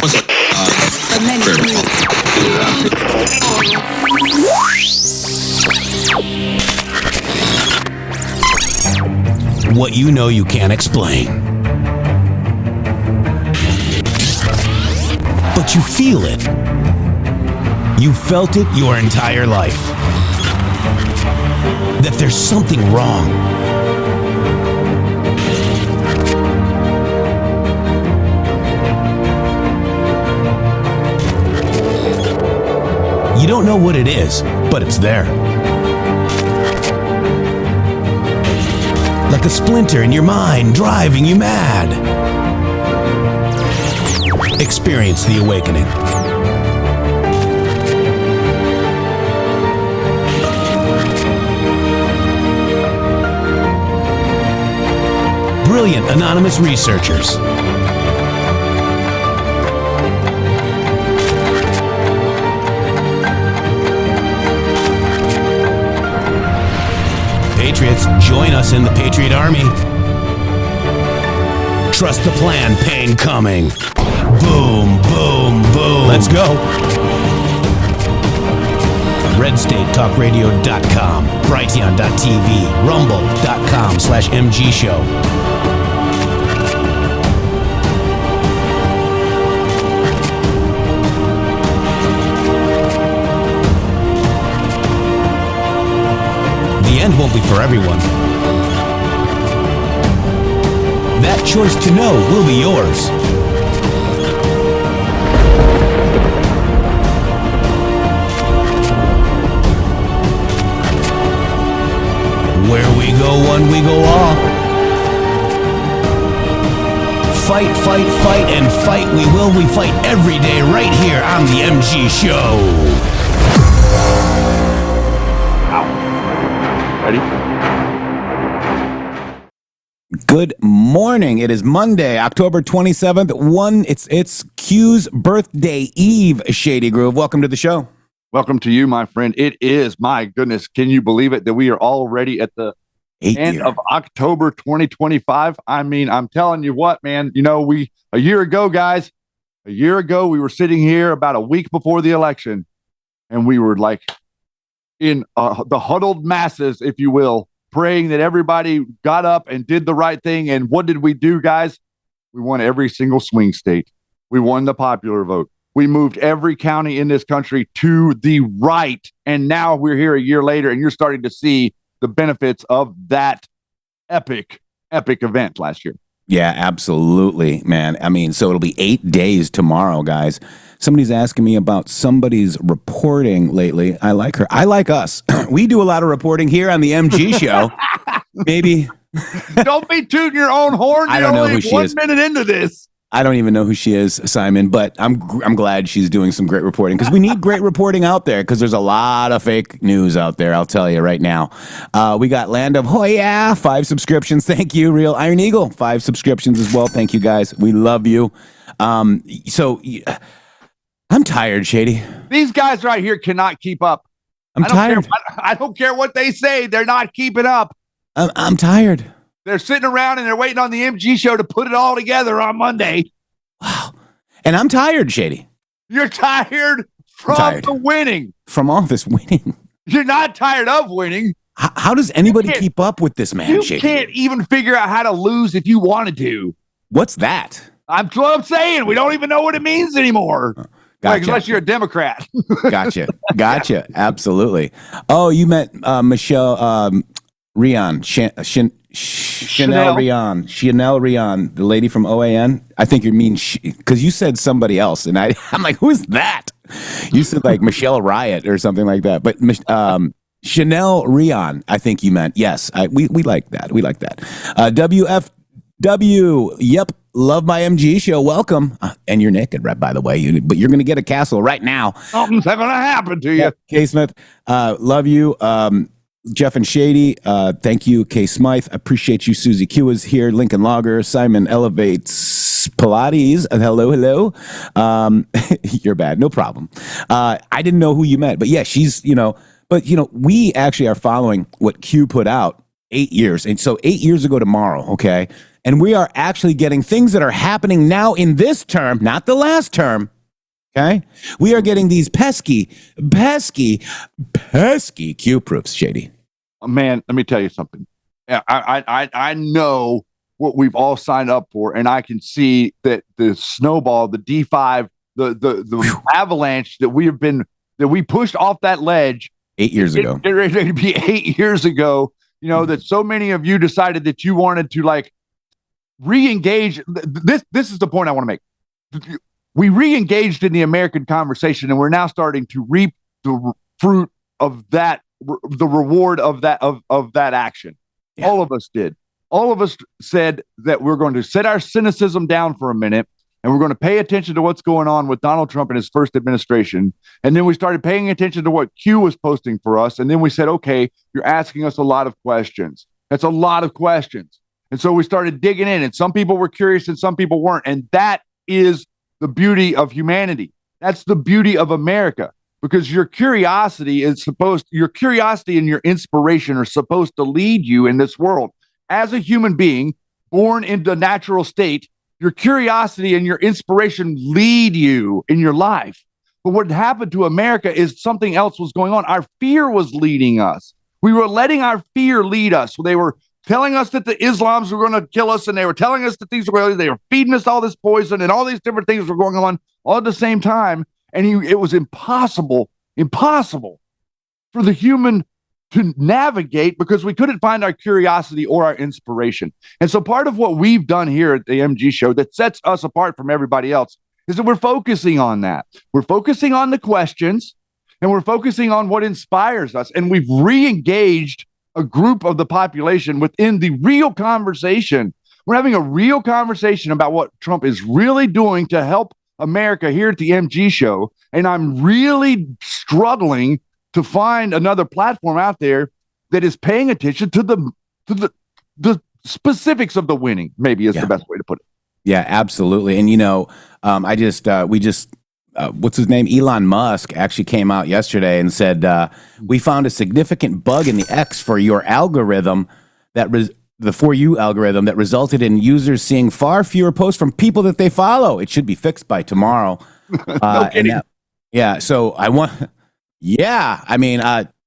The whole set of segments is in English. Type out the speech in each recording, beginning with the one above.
What you know you can't explain. But you feel it. You felt it your entire life. That there's something wrong. You don't know what it is, but it's there. Like a splinter in your mind, driving you mad. Experience the awakening. Brilliant anonymous researchers. Patriots, join us in the Patriot Army. Trust the plan, pain coming. Boom, boom, boom. Let's go. RedStateTalkRadio.com, Brighteon.tv, Rumble.com/MG Show. The end won't be for everyone. That choice to know will be yours. Where we go one, we go all. Fight, fight, fight, and fight we will. We fight every day right here on the MG Show. Ready? Good morning. It is Monday, October 27th. It's Q's birthday eve, Shady Groove. Welcome to the show. Welcome to you, my friend. It is, my goodness, can you believe it that we are already at the end of October 2025? I mean, I'm telling you what, man, you know, a year ago, we were sitting here about a week before the election, and we were like in the huddled masses, if you will, praying that everybody got up and did the right thing. And what did we do, guys? We won every single swing state. We won the popular vote. We moved every county in this country to the right. And now we're here a year later, and you're starting to see the benefits of that epic event last year. Yeah, absolutely, man. I mean, so it'll be 8 days tomorrow, guys. Somebody's asking me about somebody's reporting lately. I like her. I like us. We do a lot of reporting here on the MG Show. Maybe. Don't be tooting your own horn. I don't know who she is. 1 minute into this. I don't even know who she is, Simon, but I'm glad she's doing some great reporting, because we need great reporting out there, because there's a lot of fake news out there, I'll tell you right now. We got Land of Hoya, 5 subscriptions. Thank you. Real Iron Eagle, 5 subscriptions as well. Thank you, guys. We love you. So I'm tired, Shady. These guys right here cannot keep up. I'm tired. I don't care what they say. They're not keeping up. I'm tired. They're sitting around and they're waiting on the MG Show to put it all together on Monday. Wow. And I'm tired, Shady. You're tired from the winning. From all this winning. You're not tired of winning. How does anybody keep up with this man, Shady? You can't even figure out how to lose if you wanted to. What's that? That's what I'm saying. We don't even know what it means anymore. Gotcha. Like, unless you're a Democrat. Gotcha. Absolutely. Oh, you met Michelle Rion. Chanel Rion, the lady from OAN. I think you mean because you said somebody else, and I'm like, who's that? You said like Michelle Riot or something like that. But Chanel Rion, I think you meant. Yes, we like that. We like that. WFW. Yep. Love my MG Show. Welcome. And you're naked, right, by the way. But you're going to get a castle right now. Something's going to happen to you. K. Smith, love you. Jeff and Shady, thank you. Kay Smythe, appreciate you. Susie Q is here. Lincoln Logger, Simon Elevates Pilates. Hello. You're bad. No problem. I didn't know who you met, but yeah, she's, we actually are following what Q put out 8 years. And so 8 years ago tomorrow, okay, And we are actually getting things that are happening now in this term, not the last term. Okay? We are getting these pesky Q proofs, Shady. Man, let me tell you something. I know what we've all signed up for, and I can see that the snowball, the D5, the avalanche that we pushed off that ledge 8 years ago. It'd be 8 years ago, that so many of you decided that you wanted to like re-engage. This is the point I want to make. We re-engaged in the American conversation, and we're now starting to reap the fruit of that, the reward of that action. Yeah. All of us did. All of us said that we're going to set our cynicism down for a minute, and we're going to pay attention to what's going on with Donald Trump and his first administration. And then we started paying attention to what Q was posting for us. And then we said, okay, you're asking us a lot of questions. That's a lot of questions. And so we started digging in, and some people were curious and some people weren't. And that is the beauty of humanity. That's the beauty of America, because your curiosity and your inspiration are supposed to lead you in this world. As a human being born in the natural state, your curiosity and your inspiration lead you in your life. But what happened to America is something else was going on. Our fear was leading us. We were letting our fear lead us. They were telling us that the Islams were going to kill us, and they were telling us that they were feeding us all this poison, and all these different things were going on all at the same time. And it was impossible for the human to navigate, because we couldn't find our curiosity or our inspiration. And so part of what we've done here at the MG Show that sets us apart from everybody else is that we're focusing on that. We're focusing on the questions, and we're focusing on what inspires us. And we've re-engaged a group of the population within the real conversation. We're having a real conversation about what Trump is really doing to help America here at the MG Show. And I'm really struggling to find another platform out there that is paying attention to the specifics of the winning, maybe is the best way to put it. Yeah, absolutely. And what's his name? Elon Musk actually came out yesterday and said, we found a significant bug in the X for your algorithm the For You algorithm that resulted in users seeing far fewer posts from people that they follow. It should be fixed by tomorrow. No kidding.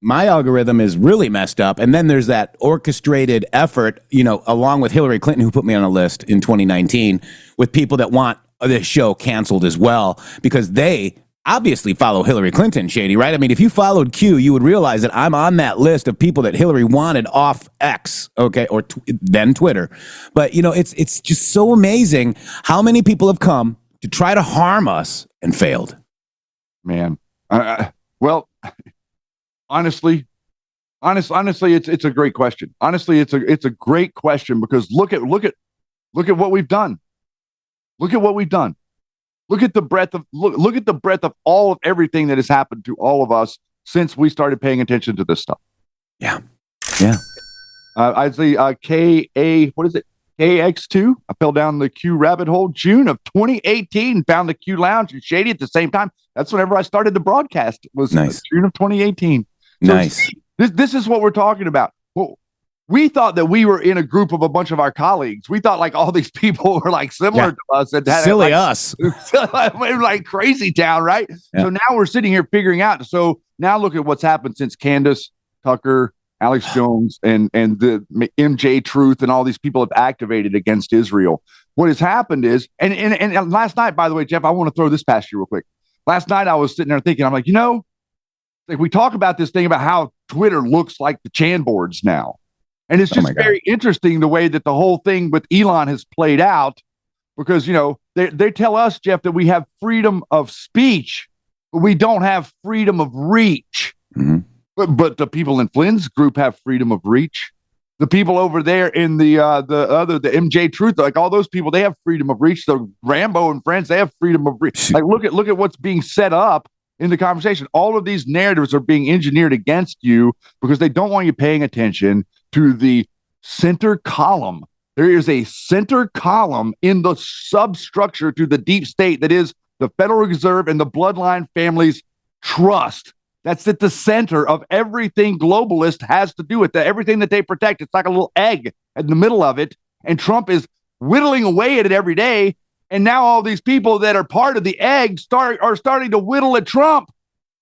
My algorithm is really messed up. And then there's that orchestrated effort, along with Hillary Clinton, who put me on a list in 2019, with people that want this show canceled as well, because they obviously follow Hillary Clinton, Shady, right? I mean, if you followed Q, you would realize that I'm on that list of people that Hillary wanted off X, okay, or then Twitter. But, it's just so amazing how many people have come to try to harm us and failed. Man. Well, honestly, it's a great question. Honestly, it's a great question, because look at what we've done. Look at what we've done. Look at the breadth of all of everything that has happened to all of us since we started paying attention to this stuff. Yeah. I'd say KX2. I fell down the Q rabbit hole June of 2018, found the Q Lounge and Shady at the same time. That's whenever I started the broadcast. It was nice. June of 2018. So nice. This is what we're talking about. Well, we thought that we were in a group of a bunch of our colleagues. We thought like all these people were like similar to us. And silly us. Like crazy town, right? Yeah. So now we're sitting here figuring out. So now look at what's happened since Candace, Tucker, Alex Jones, and the MJ Truth, and all these people have activated against Israel. What has happened is, and last night, by the way, Jeff, I want to throw this past you real quick. Last night I was sitting there thinking, I'm like, like we talk about this thing about how Twitter looks like the Chan boards now. And it's just very interesting the way that the whole thing with Elon has played out, because, they tell us, Jeff, that we have freedom of speech, but we don't have freedom of reach. Mm-hmm. But the people in Flynn's group have freedom of reach. The people over there in the MJ Truth, like all those people, they have freedom of reach. The Rambo and friends, they have freedom of reach. Like look at what's being set up in the conversation. All of these narratives are being engineered against you because they don't want you paying attention to the center column. There is a center column in the substructure to the deep state that is the Federal Reserve and the bloodline families' trust. That's at the center of everything globalist has to do with that. Everything that they protect. It's like a little egg in the middle of it. And Trump is whittling away at it every day. And now all these people that are part of the egg are starting to whittle at Trump.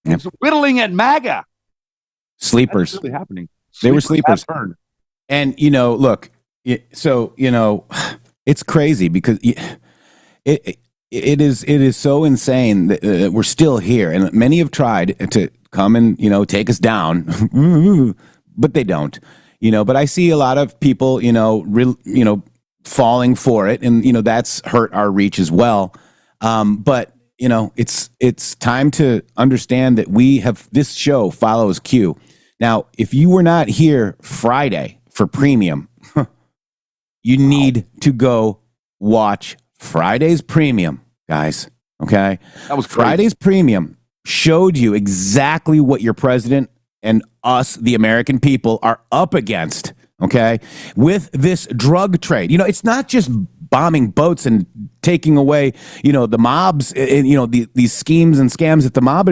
Yep. It's whittling at MAGA. Sleepers. That's really happening. They were sleepers. And, look, so, it's crazy because it is so insane that we're still here. And many have tried to come and, take us down, but they don't, but I see a lot of people, falling for it. And, that's hurt our reach as well. But, it's time to understand that this show follows Q. Now, if you were not here Friday for premium, you need to go watch Friday's premium, guys. Okay. That was crazy. Friday's premium showed you exactly what your president and us, the American people, are up against. Okay. With this drug trade, it's not just bombing boats and taking away, the mobs and, these schemes and scams at the mob.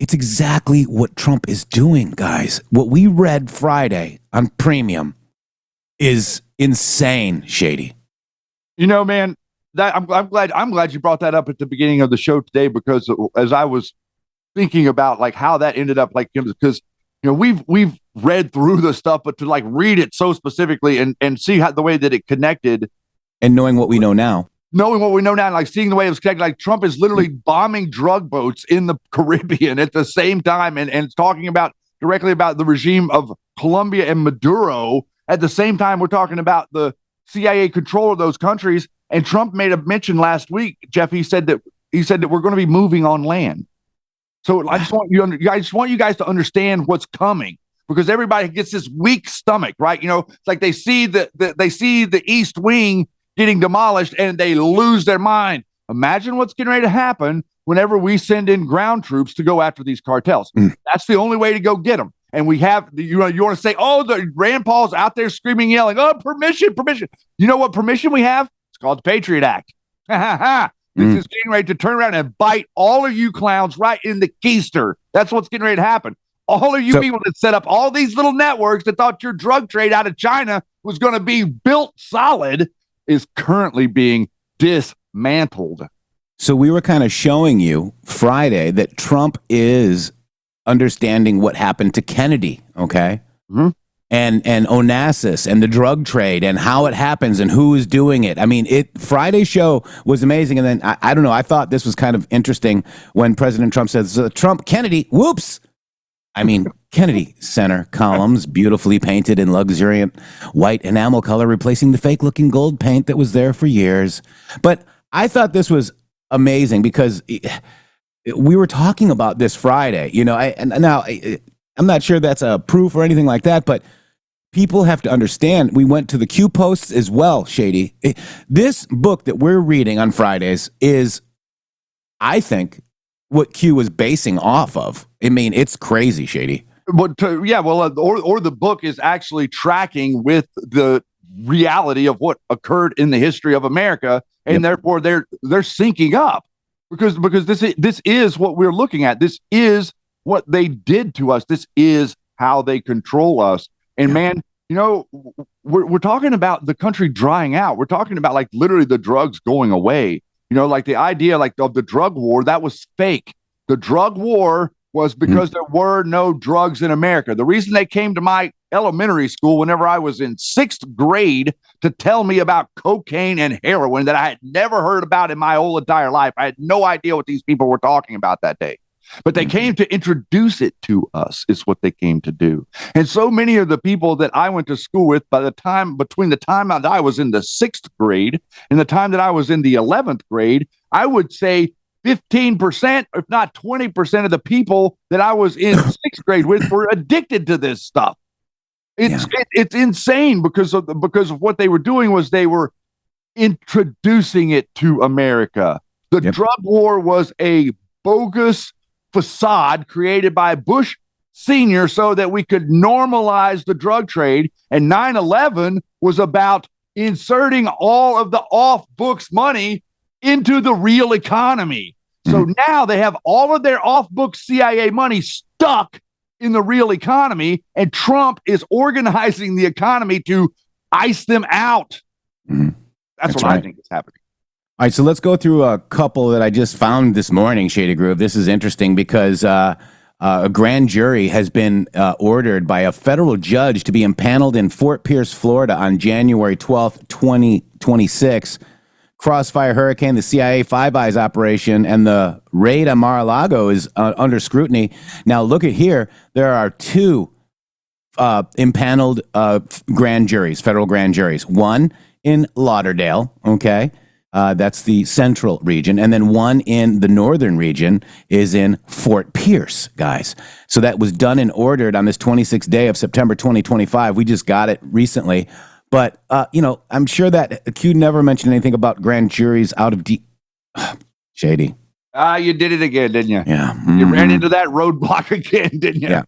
It's exactly what Trump is doing, guys. What we read Friday on premium is insane, Shady. Man, that I'm glad you brought that up at the beginning of the show today, because as I was thinking about like how that ended up, like, because we've read through the stuff, but to like read it so specifically and see how the way that it connected, and knowing what we know now, and like seeing the way it was connected, like Trump is literally bombing drug boats in the Caribbean at the same time, and it's talking directly about the regime of Colombia and Maduro. At the same time, we're talking about the CIA control of those countries. And Trump made a mention last week, Jeff. He said that we're going to be moving on land. So I just want you guys to understand what's coming, because everybody gets this weak stomach, right? It's like they see the East Wing getting demolished and they lose their mind. Imagine what's getting ready to happen whenever we send in ground troops to go after these cartels. That's the only way to go get them. And we have, you want to say, the Rand Paul's out there screaming, yelling, oh, permission. You know what permission we have? It's called the Patriot Act. This is getting ready to turn around and bite all of you clowns right in the keister. That's what's getting ready to happen. All of you people that set up all these little networks that thought your drug trade out of China was going to be built solid is currently being dismantled. So we were kind of showing you Friday that Trump is understanding what happened to Kennedy, okay? Mm-hmm. And Onassis and the drug trade and how it happens and who is doing it. I mean, Friday's show was amazing. And then, I don't know, I thought this was kind of interesting when President Trump says, Trump, Kennedy, whoops. I mean, Kennedy Center columns, beautifully painted in luxuriant white enamel color, replacing the fake-looking gold paint that was there for years. But I thought this was amazing because we were talking about this Friday, I'm not sure that's a proof or anything like that, but people have to understand. We went to the Q posts as well, Shady. This book that we're reading on Fridays is, I think, what Q was basing off of. I mean, it's crazy, Shady. But or the book is actually tracking with the reality of what occurred in the history of America, and therefore they're syncing up because this is what we're looking at. This is what they did to us. This is how they control us. And man, we're talking about the country drying out. We're talking about like literally the drugs going away. Like the idea like of the drug war, that was fake. The drug war was because there were no drugs in America. The reason they came to my elementary school whenever I was in 6th grade to tell me about cocaine and heroin that I had never heard about in my whole entire life. I had no idea what these people were talking about that day. But they came to introduce it to us, is what they came to do. And so many of the people that I went to school with, between the time that I was in the 6th grade and the time that I was in the 11th grade, I would say 15%, if not 20% of the people that I was in 6th grade with were addicted to this stuff. It's insane because of what they were doing was they were introducing it to America. The drug war was a bogus facade created by Bush Sr. so that we could normalize the drug trade. And 9/11 was about inserting all of the off-books money into the real economy. So now they have all of their off-books CIA money stuck in the real economy, and Trump is organizing the economy to ice them out. That's what right. I think is happening. All right, so let's go through a couple that I just found this morning, Shady Groove. This is interesting because a grand jury has been ordered by a federal judge to be impaneled in Fort Pierce, Florida on January 12th, 2026. Crossfire Hurricane, the CIA Five Eyes operation, and the raid on Mar-a-Lago is under scrutiny. Now, look at here. There are two impaneled grand juries, federal grand juries. One in Lauderdale, okay? That's the central region. And then one in the northern region is in Fort Pierce, guys. So that was done and ordered on this 26th day of September 2025. We just got it recently. But, I'm sure that Q never mentioned anything about grand juries out of Shady. You did it again, didn't you? Yeah. You ran into that roadblock again, didn't you? Yeah.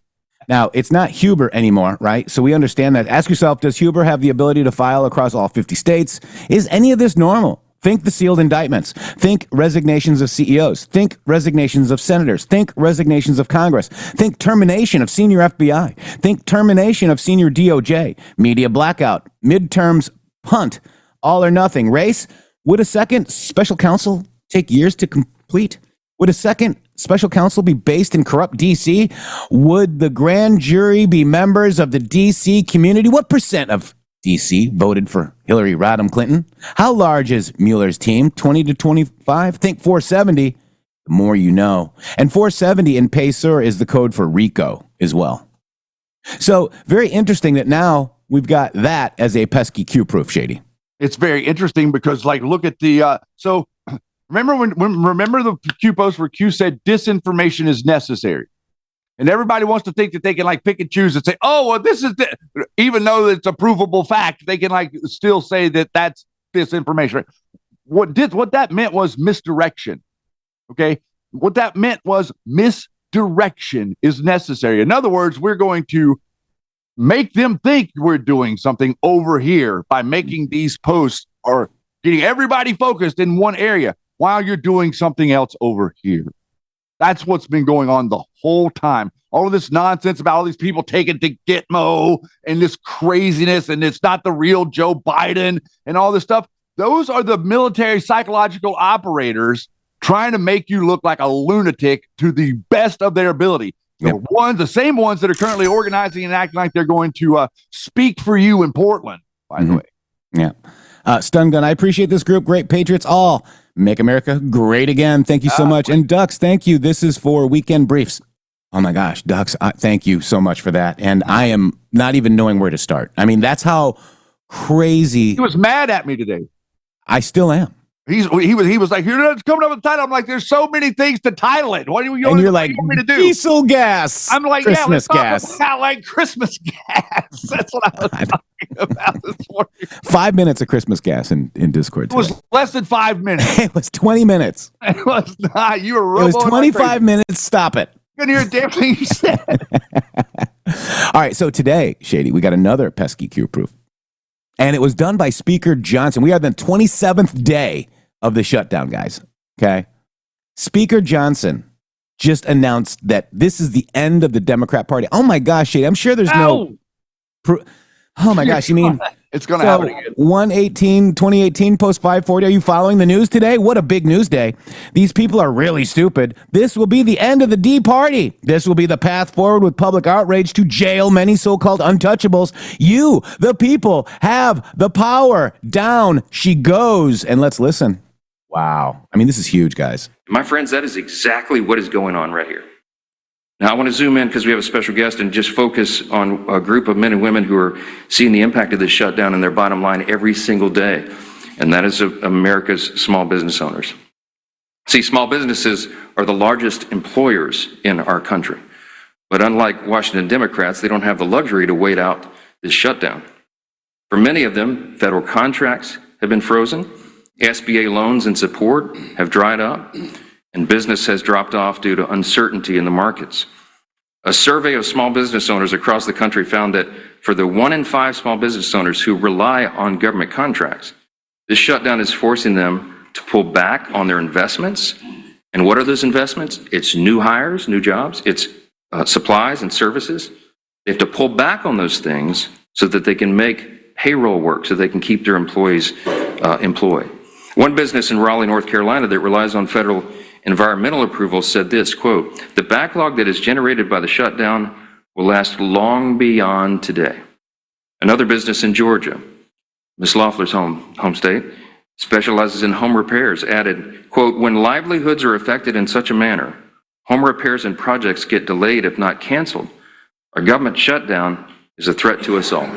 Now, it's not Huber anymore, right? So we understand that. Ask yourself, does Huber have the ability to file across all 50 states? Is any of this normal? Think the sealed indictments. Think resignations of CEOs. Think resignations of senators. Think resignations of Congress. Think termination of senior FBI. Think termination of senior DOJ. Media blackout. Midterms punt. All or nothing. Race. Would a second special counsel take years to complete? Would a second special counsel be based in corrupt D.C.? Would the grand jury be members of the D.C. community? What percent of D.C. voted for Hillary Rodham Clinton? How large is Mueller's team? 20 to 25? Think 470. The more you know. And 470 in Paysur is the code for RICO as well. So very interesting that now we've got that as a pesky Q-proof, Shady. It's very interesting because, look at the so remember remember the Q post where Q said disinformation is necessary. And everybody wants to think that they can pick and choose and say, oh, well, this is even though it's a provable fact, they can still say that that's disinformation. What that meant was misdirection. Okay. What that meant was misdirection is necessary. In other words, we're going to make them think we're doing something over here by making these posts or getting everybody focused in one area while you're doing something else over here. That's what's been going on the whole time. All of this nonsense about all these people taking to Gitmo and this craziness, and it's not the real Joe Biden and all this stuff. Those are the military psychological operators trying to make you look like a lunatic to the best of their ability. Yep. The same ones that are currently organizing and acting like they're going to speak for you in Portland, by the way. Yeah. Stun Gun, I appreciate this group. Great Patriots all. Make America great again. Thank you so much. And Dux, thank you. This is for Weekend Briefs. Oh my gosh, Dux, thank you so much for that. And I am not even knowing where to start. I mean, that's how crazy. He was mad at me today. I still am. He was like, you're not coming up with the title. I'm like, there's so many things to title it. What do you and you're like, want me to do? Diesel gas. I'm like, Christmas let's gas. talk about Christmas gas. That's what I was talking about this morning. 5 minutes of Christmas gas in Discord today. It was less than 5 minutes. It was 20 minutes. It was not. You were. It was 25 minutes. Stop it. You couldn't hear a damn thing you said. All right. So today, Shady, we got another pesky Q-proof. And it was done by Speaker Johnson. We are the 27th day of the shutdown, guys. Okay. Speaker Johnson just announced that this is the end of the Democrat Party. Oh my gosh, Shady. I'm sure there's no. Oh my gosh. You mean it's going to happen again. 1/18/2018 post 540. Are you following the news today? What a big news day. These people are really stupid. This will be the end of the D Party. This will be the path forward with public outrage to jail many so-called untouchables. You, the people, have the power. Down she goes. And let's listen. Wow. I mean, this is huge, guys. My friends, that is exactly what is going on right here. Now, I want to zoom in because we have a special guest and just focus on a group of men and women who are seeing the impact of this shutdown in their bottom line every single day, and that is America's small business owners. See, small businesses are the largest employers in our country, but unlike Washington Democrats, they don't have the luxury to wait out this shutdown. For many of them, federal contracts have been frozen, SBA loans and support have dried up, and business has dropped off due to uncertainty in the markets. A survey of small business owners across the country found that for the 1 in 5 small business owners who rely on government contracts, this shutdown is forcing them to pull back on their investments. And what are those investments? It's new hires, new jobs, it's supplies and services. They have to pull back on those things so that they can make payroll work so they can keep their employees employed. One business in Raleigh, North Carolina that relies on federal environmental approval said this, quote, "The backlog that is generated by the shutdown will last long beyond today." Another business in Georgia, Ms. Loeffler's home state, specializes in home repairs, added, quote, "When livelihoods are affected in such a manner, home repairs and projects get delayed if not canceled. Our government shutdown is a threat to us all."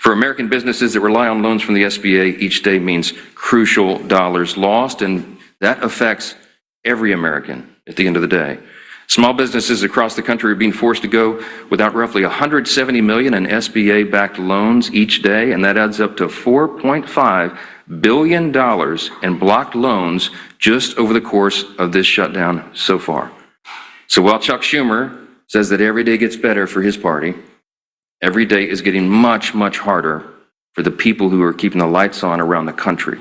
For American businesses that rely on loans from the SBA, each day means crucial dollars lost, and that affects every American at the end of the day. Small businesses across the country are being forced to go without roughly $170 million in SBA-backed loans each day, and that adds up to $4.5 billion in blocked loans just over the course of this shutdown so far. So while Chuck Schumer says that every day gets better for his party, every day is getting much, much harder for the people who are keeping the lights on around the country.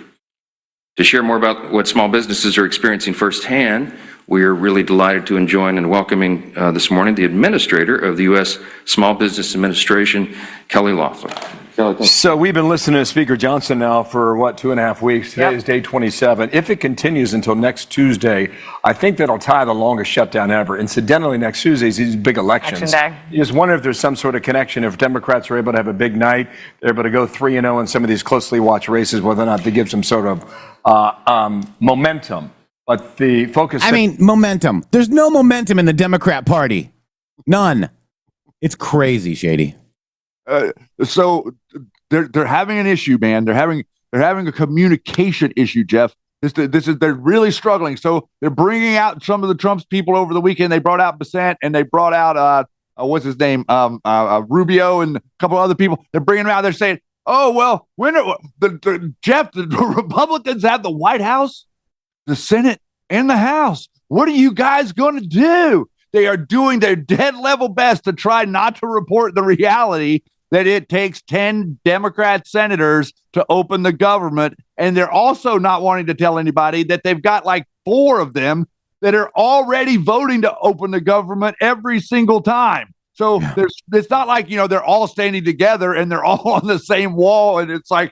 To share more about what small businesses are experiencing firsthand, we are really delighted to join and welcoming this morning the administrator of the U.S. Small Business Administration, Kelly Loeffler. So we've been listening to Speaker Johnson now for, 2.5 weeks. Today is day 27. If it continues until next Tuesday, I think that'll tie the longest shutdown ever. Incidentally, next Tuesday is these big elections. Election day. You just wonder if there's some sort of connection. If Democrats are able to have a big night, they're able to go 3-0 in some of these closely watched races, whether or not they give some sort of momentum. But the focus... momentum. There's no momentum in the Democrat Party. None. It's crazy, Shady. So they're having an issue, man. They're having a communication issue, Jeff. They're really struggling. So they're bringing out some of the Trump's people over the weekend. They brought out Bessent and they brought out what's his name, Rubio and a couple other people. They're bringing them out. They're saying, "Oh well, Jeff, the Republicans have the White House, the Senate, and the House. What are you guys going to do?" They are doing their dead level best to try not to report the reality that it takes 10 Democrat senators to open the government. And they're also not wanting to tell anybody that they've got like 4 of them that are already voting to open the government every single time. So it's not like, they're all standing together and they're all on the same wall. And it's like,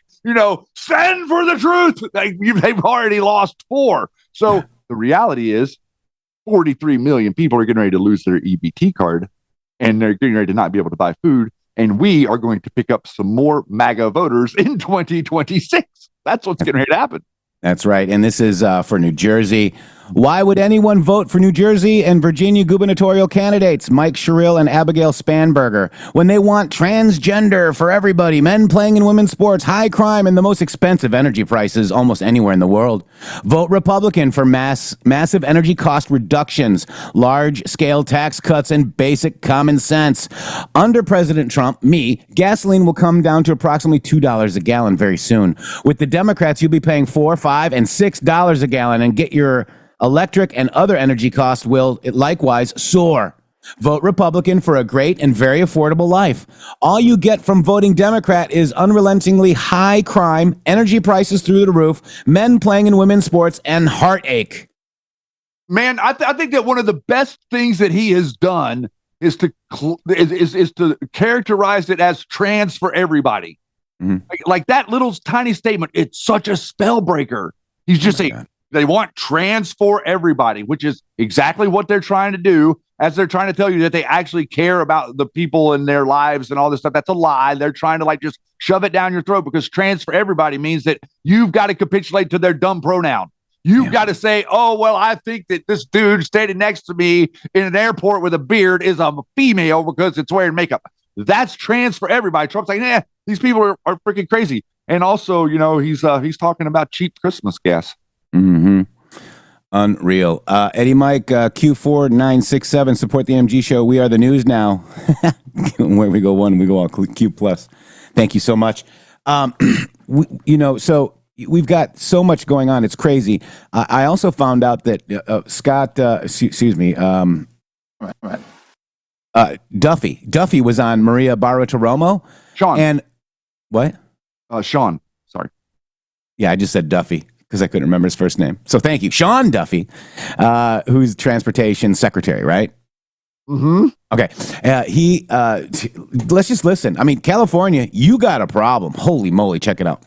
stand for the truth. They've already lost 4. So the reality is 43 million people are getting ready to lose their EBT card and they're getting ready to not be able to buy food. And we are going to pick up some more MAGA voters in 2026. That's what's getting ready to happen. That's right. And this is for New Jersey. Why would anyone vote for New Jersey and Virginia gubernatorial candidates Mike Sherrill and Abigail Spanberger when they want transgender for everybody, men playing in women's sports, high crime, and the most expensive energy prices almost anywhere in the world? Vote Republican for massive energy cost reductions, large-scale tax cuts, and basic common sense. Under President Trump, gasoline will come down to approximately $2 a gallon very soon. With the Democrats, you'll be paying $4, $5, and $6 a gallon, and get your electric and other energy costs will likewise soar. Vote Republican for a great and very affordable life. All you get from voting Democrat is unrelentingly high crime, energy prices through the roof, men playing in women's sports, and heartache. Man, I think that one of the best things that he has done is to characterize it as trans for everybody. Mm-hmm. Like that little tiny statement, it's such a spell breaker. He's just saying they want trans for everybody, which is exactly what they're trying to do, as they're trying to tell you that they actually care about the people in their lives and all this stuff. That's a lie. They're trying to just shove it down your throat, because trans for everybody means that you've got to capitulate to their dumb pronoun. You've got to say, "Oh, well, I think that this dude standing next to me in an airport with a beard is a female because it's wearing makeup." That's trans for everybody. Trump's like, these people are freaking crazy. And also, he's talking about cheap Christmas gas. Mm-hmm. Unreal. Eddie Mike, Q4967, support the MG show. We are the news now. Where we go one, we go all Q plus. Thank you so much. So we've got so much going on. It's crazy. I also found out that Scott, Duffy was on Maria Bartiromo. Sean. And what? Sean. Sorry. Yeah, I just said Duffy because I couldn't remember his first name. So thank you. Sean Duffy, who's transportation secretary, right? Mm-hmm. Okay. Let's just listen. I mean, California, you got a problem. Holy moly. Check it out.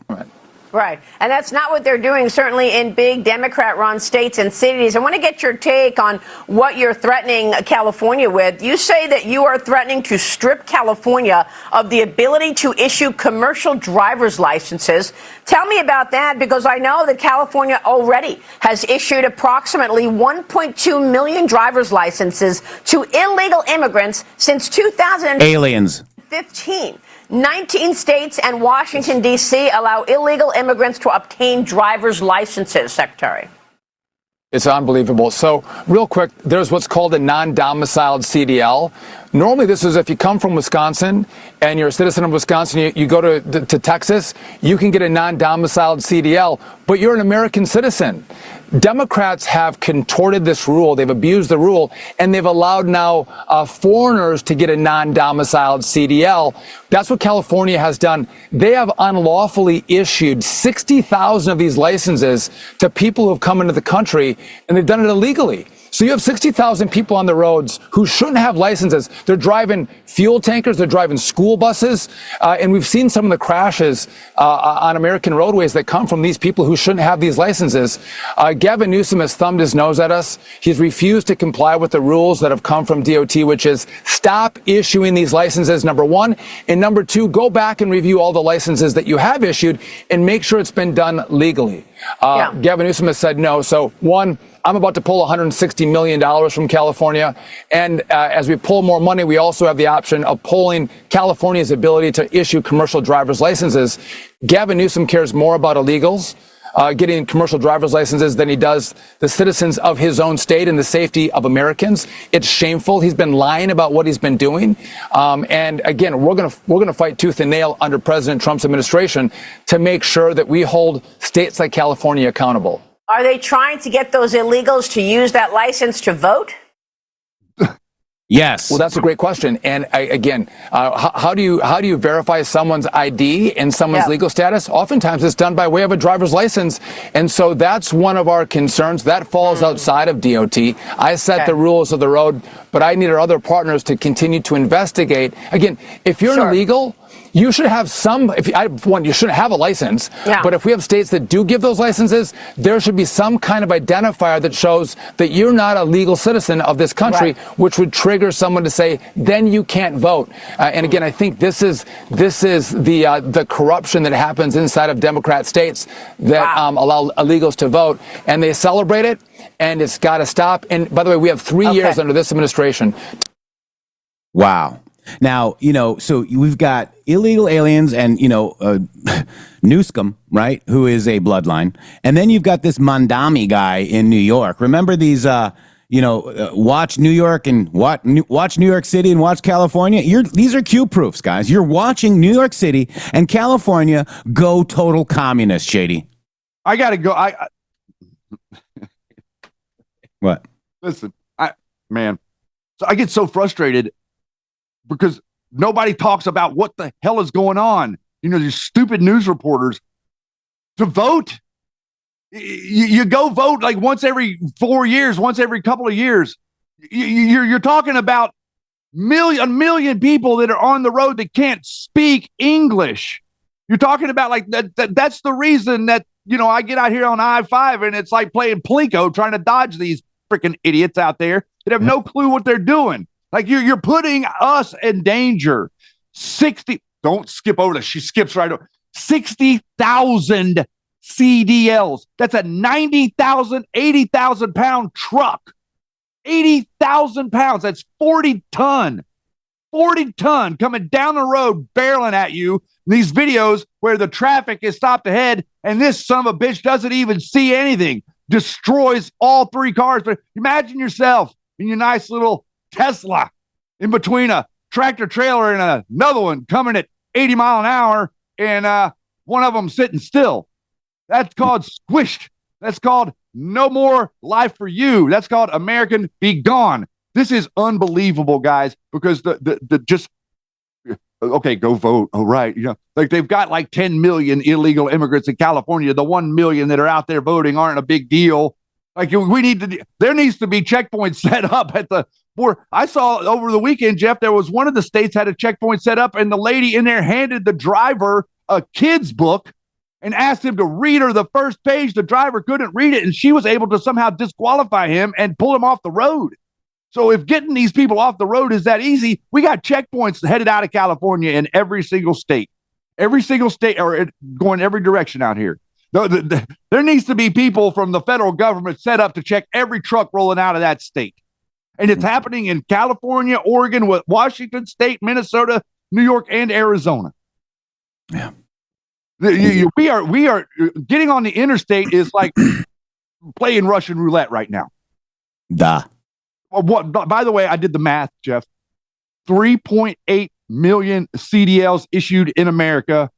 Right. And that's not what they're doing, certainly in big Democrat-run states and cities. I want to get your take on what you're threatening California with. You say that you are threatening to strip California of the ability to issue commercial driver's licenses. Tell me about that, because I know that California already has issued approximately 1.2 million driver's licenses to illegal immigrants since 2015. Aliens. 19 states and Washington, D.C. allow illegal immigrants to obtain driver's licenses, Secretary. It's unbelievable. So real quick, there's what's called a non-domiciled CDL. Normally, this is if you come from Wisconsin and you're a citizen of Wisconsin, you go to Texas, you can get a non-domiciled CDL, but you're an American citizen. Democrats have contorted this rule. They've abused the rule, and they've allowed now foreigners to get a non-domiciled CDL. That's what California has done. They have unlawfully issued 60,000 of these licenses to people who have come into the country, and they've done it illegally. So you have 60,000 people on the roads who shouldn't have licenses. They're driving fuel tankers, they're driving school buses, and we've seen some of the crashes on American roadways that come from these people who shouldn't have these licenses. Gavin Newsom has thumbed his nose at us. He's refused to comply with the rules that have come from DOT, which is stop issuing these licenses, number one. And number two, go back and review all the licenses that you have issued and make sure it's been done legally. Gavin Newsom has said no. So one, I'm about to pull $160 million from California. And as we pull more money, we also have the option of pulling California's ability to issue commercial driver's licenses. Gavin Newsom cares more about illegals getting commercial driver's licenses than he does the citizens of his own state and the safety of Americans. It's shameful. He's been lying about what he's been doing. And again, we're gonna fight tooth and nail under President Trump's administration to make sure that we hold states like California accountable. Are they trying to get those illegals to use that license to vote? Yes. Well, that's a great question. And how do you verify someone's ID and someone's legal status? Oftentimes it's done by way of a driver's license. And so that's one of our concerns. That falls outside of DOT. I set the rules of the road, but I need our other partners to continue to investigate. Again, if you're an illegal, you should have some, you shouldn't have a license, but if we have states that do give those licenses, there should be some kind of identifier that shows that you're not a legal citizen of this country, which would trigger someone to say, then you can't vote. And again, I think this is the corruption that happens inside of Democrat states that allow illegals to vote, and they celebrate it, and it's got to stop. And by the way, we have 3 years under this administration. Wow. Now, so we've got illegal aliens and, Newsom, right, who is a bloodline. And then you've got this Mandami guy in New York. Remember these, watch New York and watch New York City and watch California? These are Q proofs, guys. You're watching New York City and California go total communist, Shady. I got to go. What? Listen, so I get so frustrated because nobody talks about what the hell is going on. These stupid news reporters to vote. You go vote like once every 4 years, once every couple of years. You're talking about a million people that are on the road that can't speak English. You're talking about like that's the reason that, I get out here on I-5 and it's like playing Plinko trying to dodge these freaking idiots out there that have no clue what they're doing. Like you're putting us in danger. Don't skip over this. She skips right over 60,000 CDLs. That's a 90,000, 80,000 pound truck. 80,000 pounds. That's 40 ton coming down the road, barreling at you. These videos where the traffic is stopped ahead and this son of a bitch doesn't even see anything, destroys all three cars. But imagine yourself in your nice little Tesla in between a tractor trailer and another one coming at 80 mile an hour and one of them sitting still. That's called squished. That's called no more life for you. That's called American be gone. This is unbelievable, guys, because okay, go vote. All right. Like they've got like 10 million illegal immigrants in California. The 1 million that are out there voting aren't a big deal. Like there needs to be checkpoints set up at the I saw over the weekend, Jeff, there was one of the states had a checkpoint set up, and the lady in there handed the driver a kid's book and asked him to read her the first page. The driver couldn't read it, and she was able to somehow disqualify him and pull him off the road. So if getting these people off the road is that easy, we got checkpoints headed out of California in every single state, or going every direction out here. There needs to be people from the federal government set up to check every truck rolling out of that state. And it's happening in California, Oregon, Washington State, Minnesota, New York, and Arizona. Yeah. We are getting on the interstate is like playing Russian roulette right now. Duh. By the way, I did the math, Jeff. 3.8 million CDLs issued in America.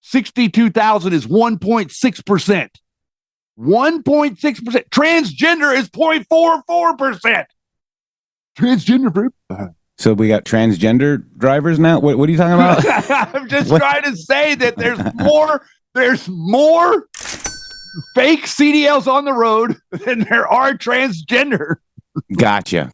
62,000 is 1.6%. 1.6%. Transgender is 0.44%. Transgender. So we got transgender drivers now? What are you talking about? I'm just trying to say that there's more fake CDLs on the road than there are transgender. Gotcha.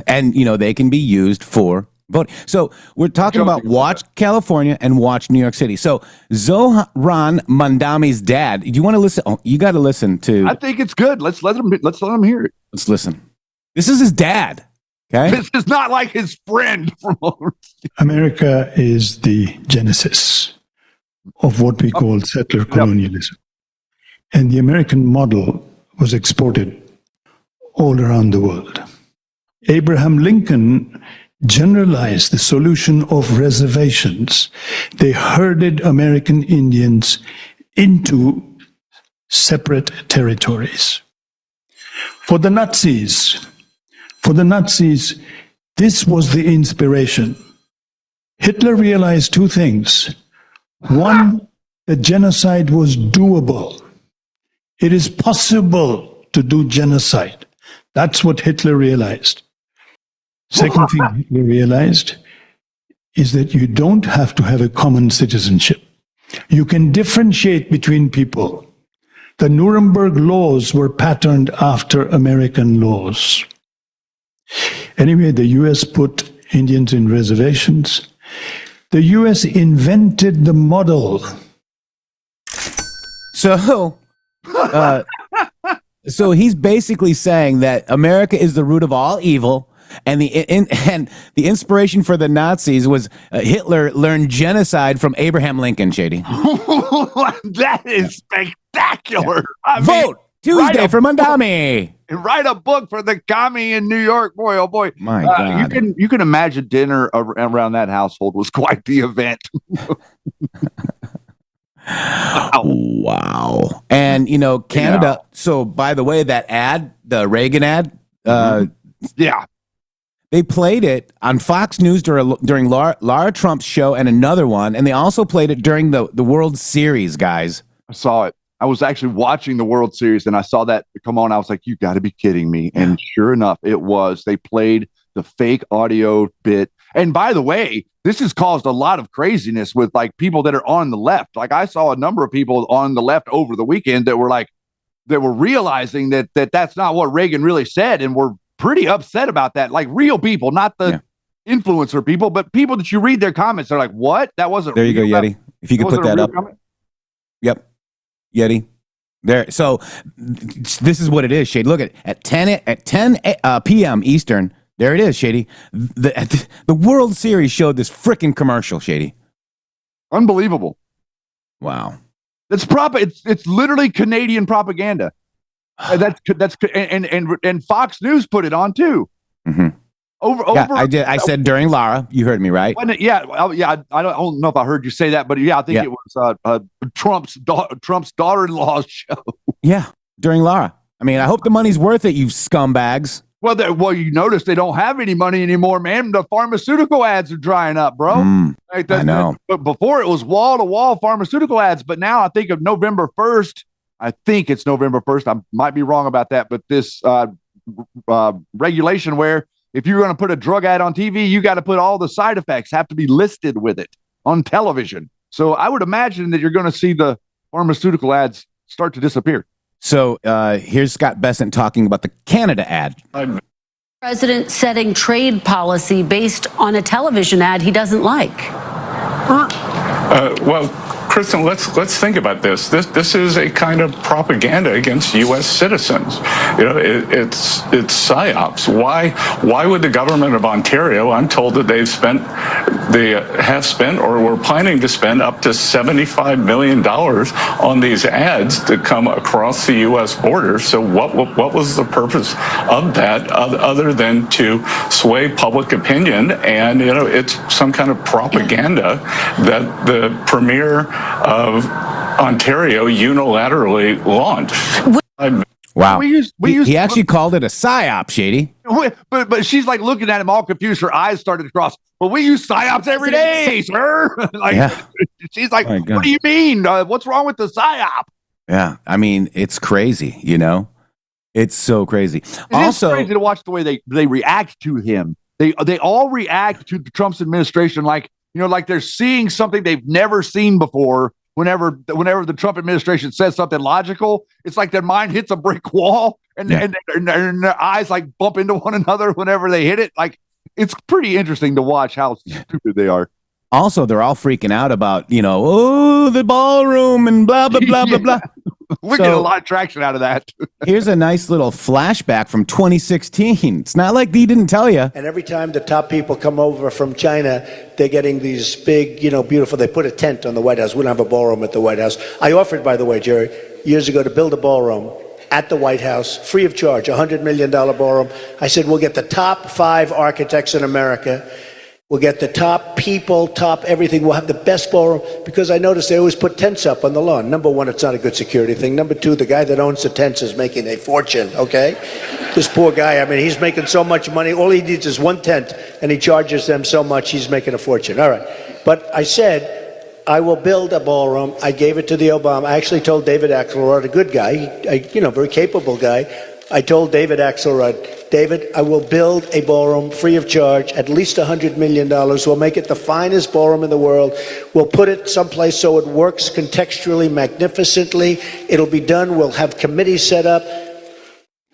And, they can be used for voting. So we're talking about watch California and watch New York City. So Zohran Mandami's dad, do you want to listen? Oh, you got to listen to. I think it's good. Let's let him hear it. Let's listen. This is his dad. Okay. This is not like his friend from overseas. America is the genesis of what we call settler colonialism. And the American model was exported all around the world. Abraham Lincoln generalized the solution of reservations. They herded American Indians into separate territories. For the Nazis, this was the inspiration. Hitler realized two things. One, that genocide was doable. It is possible to do genocide. That's what Hitler realized. Second thing Hitler realized is that you don't have to have a common citizenship. You can differentiate between people. The Nuremberg laws were patterned after American laws. Anyway, the U.S. put Indians in reservations. The U.S. invented the model. So he's basically saying that America is the root of all evil, and the inspiration for the Nazis was Hitler learned genocide from Abraham Lincoln. Shady, that is spectacular. Yeah. Vote Tuesday for Mandami. And write a book for the commie in New York. Boy, oh boy. My God. You can imagine dinner around that household was quite the event. Wow. And, Canada. Yeah. So, by the way, that ad, the Reagan ad, yeah, they played it on Fox News during Lara Trump's show and another one. And they also played it during the World Series, guys. I saw it. I was actually watching the World Series and I saw that come on. I was like, you got to be kidding me. And sure enough, it was. They played the fake audio bit. And by the way, this has caused a lot of craziness with like people that are on the left. Like I saw a number of people on the left over the weekend that were realizing that that's not what Reagan really said. And were pretty upset about that. Like real people, not the influencer people, but people that you read their comments. They're like, what? That wasn't there. You go, Yeti. If you could put that up. Comment? Yep. Yeti. There. So this is what it is, Shady. Look at 10 p.m. Eastern. There it is, Shady. The World Series showed this freaking commercial, Shady. Unbelievable. Wow. It's literally Canadian propaganda. And Fox News put it on too. Mm-hmm. I did. I said during Lara. You heard me, right? Yeah. I don't know if I heard you say that, but yeah, I think it was Trump's daughter-in-law's show. Yeah, during Lara. I mean, I hope the money's worth it, you scumbags. Well, you notice they don't have any money anymore, man. The pharmaceutical ads are drying up, bro. I know. But before it was wall-to-wall pharmaceutical ads, but now I think of November 1st. I think it's November 1st. I might be wrong about that, but this regulation where if you're going to put a drug ad on TV, you got to put all the side effects have to be listed with it on television. So I would imagine that you're going to see the pharmaceutical ads start to disappear. So here's Scott Bessent talking about the Canada ad. President setting trade policy based on a television ad he doesn't like. Well, Kristen, let's think about this. This is a kind of propaganda against U.S. citizens. You know, it's psyops. Why would the government of Ontario? I'm told that they have spent or were planning to spend up to $75 million on these ads to come across the U.S. border. So what was the purpose of that other than to sway public opinion? And you know, it's some kind of propaganda that the premier of Ontario unilaterally launched. Wow. He actually called it a psyop, Shady. But she's like looking at him all confused. Her eyes started to cross. But we use psyops every day, sir. She's like, what do you mean? What's wrong with the psyop? Yeah. I mean, it's crazy, you know? It's so crazy. It's crazy to watch the way they react to him. They all react to Trump's administration like, you know, like they're seeing something they've never seen before. Whenever the Trump administration says something logical, it's like their mind hits a brick wall and their eyes like bump into one another whenever they hit it. Like, it's pretty interesting to watch how stupid they are. Also, they're all freaking out about, you know, the ballroom and blah, blah, blah, blah, blah. We get a lot of traction out of that. Here's a nice little flashback from 2016. It's not like he didn't tell you. And every time the top people come over from China, they're getting these big, you know, beautiful, they put a tent on the White House. We don't have a ballroom at the White House. I offered, by the way, Jerry, years ago to build a ballroom at the White House, free of charge, $100 million ballroom. I said, we'll get the top 5 architects in America. We'll get the top people, top everything. We'll have the best ballroom, because I noticed they always put tents up on the lawn. Number one, it's not a good security thing. Number two, the guy that owns the tents is making a fortune, okay? This poor guy, I mean, he's making so much money. All he needs is one tent, and he charges them so much, he's making a fortune. All right. But I said, I will build a ballroom. I gave it to the Obama. I actually told David Axelrod, a good guy, very capable guy. I told David Axelrod, David, I will build a ballroom free of charge, at least $100 million. We'll make it the finest ballroom in the world. We'll put it someplace so it works contextually, magnificently. It'll be done. We'll have committees set up.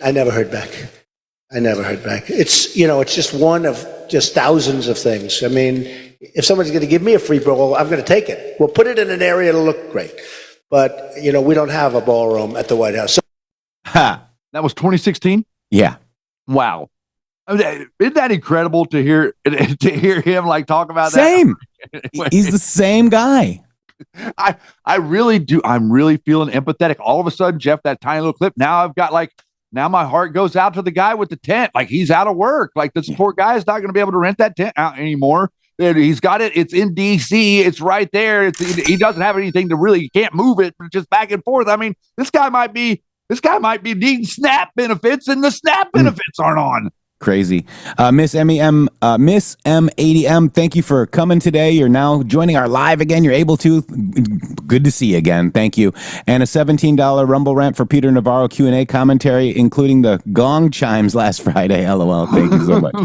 I never heard back. It's, it's just one of just thousands of things. I mean, if someone's going to give me a free ballroom, I'm going to take it. We'll put it in an area that'll look great. But, we don't have a ballroom at the White House. So- That was 2016? Yeah. Wow. Isn't that incredible to hear him like talk about that? Same. He's the same guy. I really do. I'm really feeling empathetic. All of a sudden, Jeff, that tiny little clip. Now my heart goes out to the guy with the tent. Like, he's out of work. Like, this poor guy is not going to be able to rent that tent out anymore. He's got it. It's in DC. It's right there. He doesn't have anything to really, he can't move it, but just back and forth. I mean, this guy might be needing SNAP benefits, and the SNAP benefits aren't on. Crazy. Miss M80M, thank you for coming today. You're now joining our live again. You're able to. Good to see you again. Thank you. And a $17 Rumble rant for Peter Navarro Q&A commentary, including the gong chimes last Friday. LOL. Thank you so much.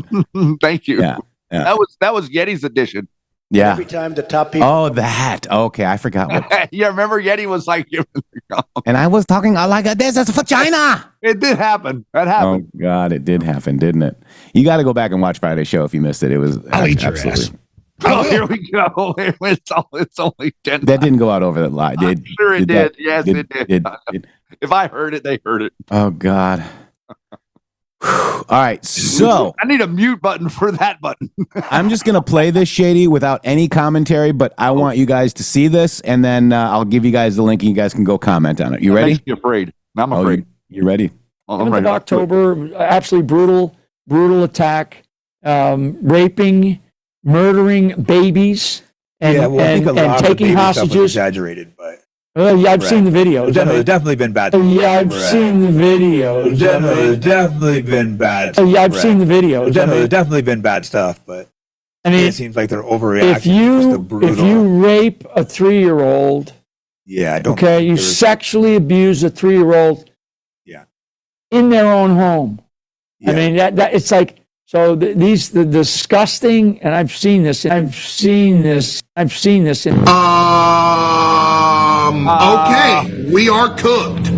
Thank you. Yeah. That was Yeti's edition. Yeah. Every time the top people. Oh, that. Okay, I forgot. Yeah, remember Yeti was like, and I was talking like this. That's for China. It did happen. That happened. Oh God, it did happen, didn't it? You got to go back and watch Friday's show if you missed it. It was I'll eat your absolutely. ass. Oh, here we go. It's only 10. That didn't go out over the line. I'm sure it did. Yes, it did. If I heard it, they heard it. Oh God. All right, so I need a mute button for that button. I'm just gonna play this, Shady, without any commentary, but I want you guys to see this, and then I'll give you guys the link, and you guys can go comment on it. You ready? You're afraid. I'm afraid. You ready? I'm ready. October, absolutely brutal attack, raping, murdering babies, and taking hostages. Exaggerated, but. I've seen the videos. There's definitely been bad. I've seen the videos. There's definitely been bad. I've seen the videos. There's definitely been bad stuff, but it seems like they're overreacting. If you rape a 3-year-old, I don't. Okay, you sexually abuse a 3-year-old. Yeah. In their own home. Yeah. I mean that it's like so. The disgusting, and I've seen this in. Okay, we are cooked.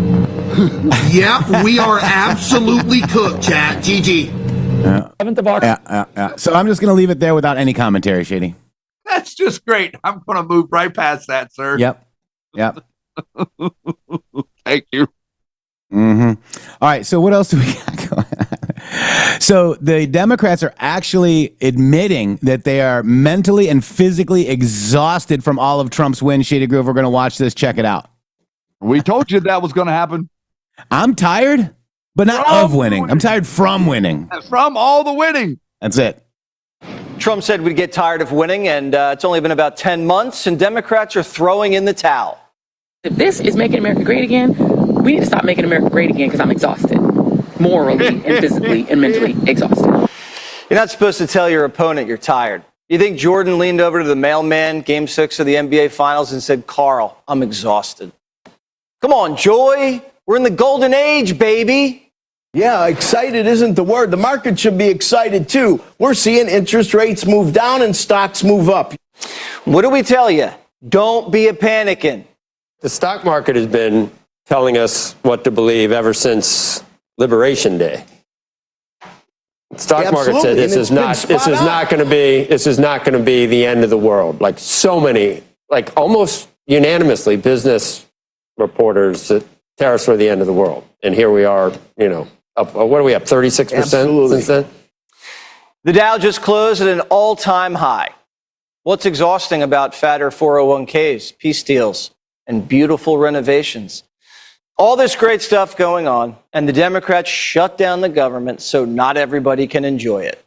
Yep, we are absolutely cooked, chat. GG. 7th of October. Yeah. So I'm just going to leave it there without any commentary, Shady. That's just great. I'm going to move right past that, sir. Yep. Thank you. All right. So what else do we got going on? So the Democrats are actually admitting that they are mentally and physically exhausted from all of Trump's wins. Shady Groove, we're going to watch this. Check it out. We told you that was going to happen. I'm tired, but not of winning. I'm tired from winning. From all the winning. That's it. Trump said we'd get tired of winning, and it's only been about 10 months, and Democrats are throwing in the towel. If this is making America great again, we need to stop making America great again because I'm exhausted. Morally and physically and mentally exhausted. You're not supposed to tell your opponent you're tired. You think Jordan leaned over to the mailman, Game 6 of the NBA Finals, and said, Carl, I'm exhausted. Come on, Joy. We're in the golden age, baby. Yeah, excited isn't the word. The market should be excited, too. We're seeing interest rates move down and stocks move up. What do we tell you? Don't be a panicking. The stock market has been telling us what to believe ever since Liberation Day. The stock market said this is not going to be the end of the world. Like so many, like almost unanimously, business reporters that tariffs were the end of the world. And here we are, up, what are we up, 36% since then? The Dow just closed at an all-time high. What's exhausting about fatter 401ks, peace deals, and beautiful renovations? All this great stuff going on, and the Democrats shut down the government so not everybody can enjoy it.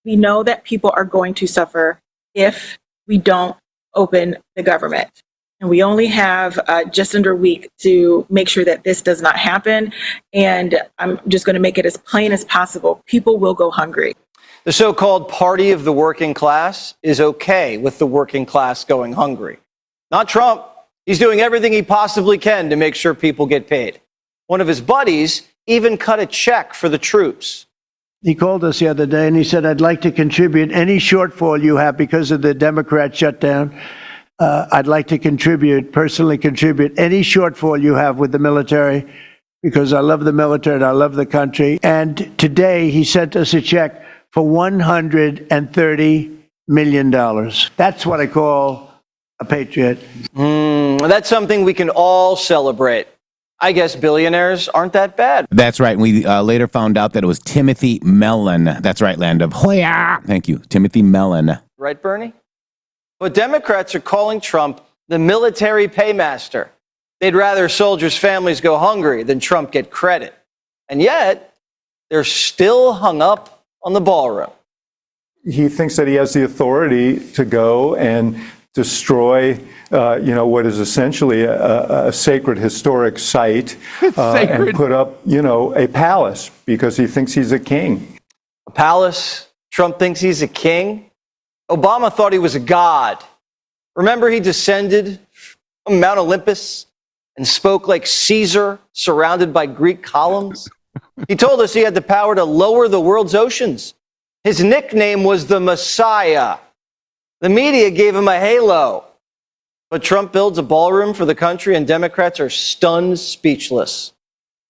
We know that people are going to suffer if we don't open the government. And we only have just under a week to make sure that this does not happen. And I'm just going to make it as plain as possible. People will go hungry. The so-called party of the working class is okay with the working class going hungry. Not Trump. He's doing everything he possibly can to make sure people get paid. One of his buddies even cut a check for the troops. He called us the other day and he said, I'd like to contribute any shortfall you have because of the Democrat shutdown. I'd like to personally contribute any shortfall you have with the military because I love the military and I love the country. And today he sent us a check for $130 million. That's what I call a patriot. That's something we can all celebrate. I guess billionaires aren't that bad. That's right. We later found out that it was Timothy Mellon. That's right, land of Hoya. Thank you, Timothy Mellon. Right, Bernie? But Democrats are calling Trump the military paymaster. They'd rather soldiers' families go hungry than Trump get credit. And yet, they're still hung up on the ballroom. He thinks that he has the authority to go and destroy, what is essentially a sacred historic site and put up, a palace because he thinks he's a king. A palace? Trump thinks he's a king? Obama thought he was a god. Remember he descended from Mount Olympus and spoke like Caesar surrounded by Greek columns? He told us he had the power to lower the world's oceans. His nickname was the Messiah. The media gave him a halo. But Trump builds a ballroom for the country and Democrats are stunned speechless.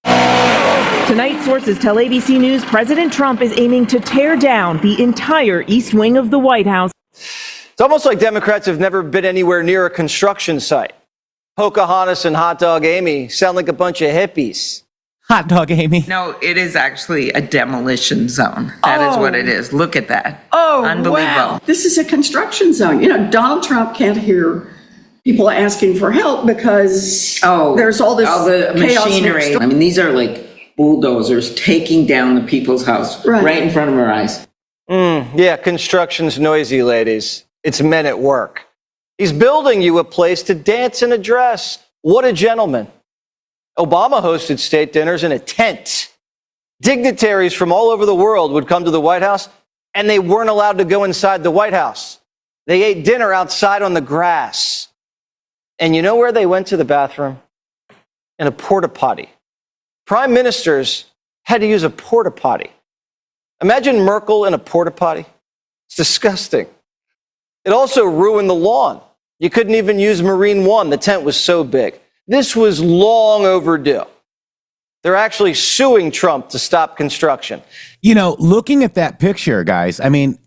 Tonight, sources tell ABC News President Trump is aiming to tear down the entire east wing of the White House. It's almost like Democrats have never been anywhere near a construction site. Pocahontas and Hot Dog Amy sound like a bunch of hippies. Hot Dog Amy. No, it is actually a demolition zone. That is what it is. Look at that. Oh, unbelievable. Wow. This is a construction zone. Donald Trump can't hear people asking for help because there's all this chaos machinery. I mean, these are like bulldozers taking down the people's house right in front of our eyes. Yeah, construction's noisy, ladies. It's men at work. He's building you a place to dance in a dress. What a gentleman. Obama hosted state dinners in a tent. Dignitaries from all over the world would come to the White House, and they weren't allowed to go inside the White House. They ate dinner outside on the grass. And you know where they went to the bathroom? In a porta potty. Prime ministers had to use a porta potty. Imagine Merkel in a porta potty. It's disgusting. It also ruined the lawn. You couldn't even use Marine One. The tent was so big. This was long overdue. They're actually suing Trump to stop construction. You know, looking at that picture, guys, I mean,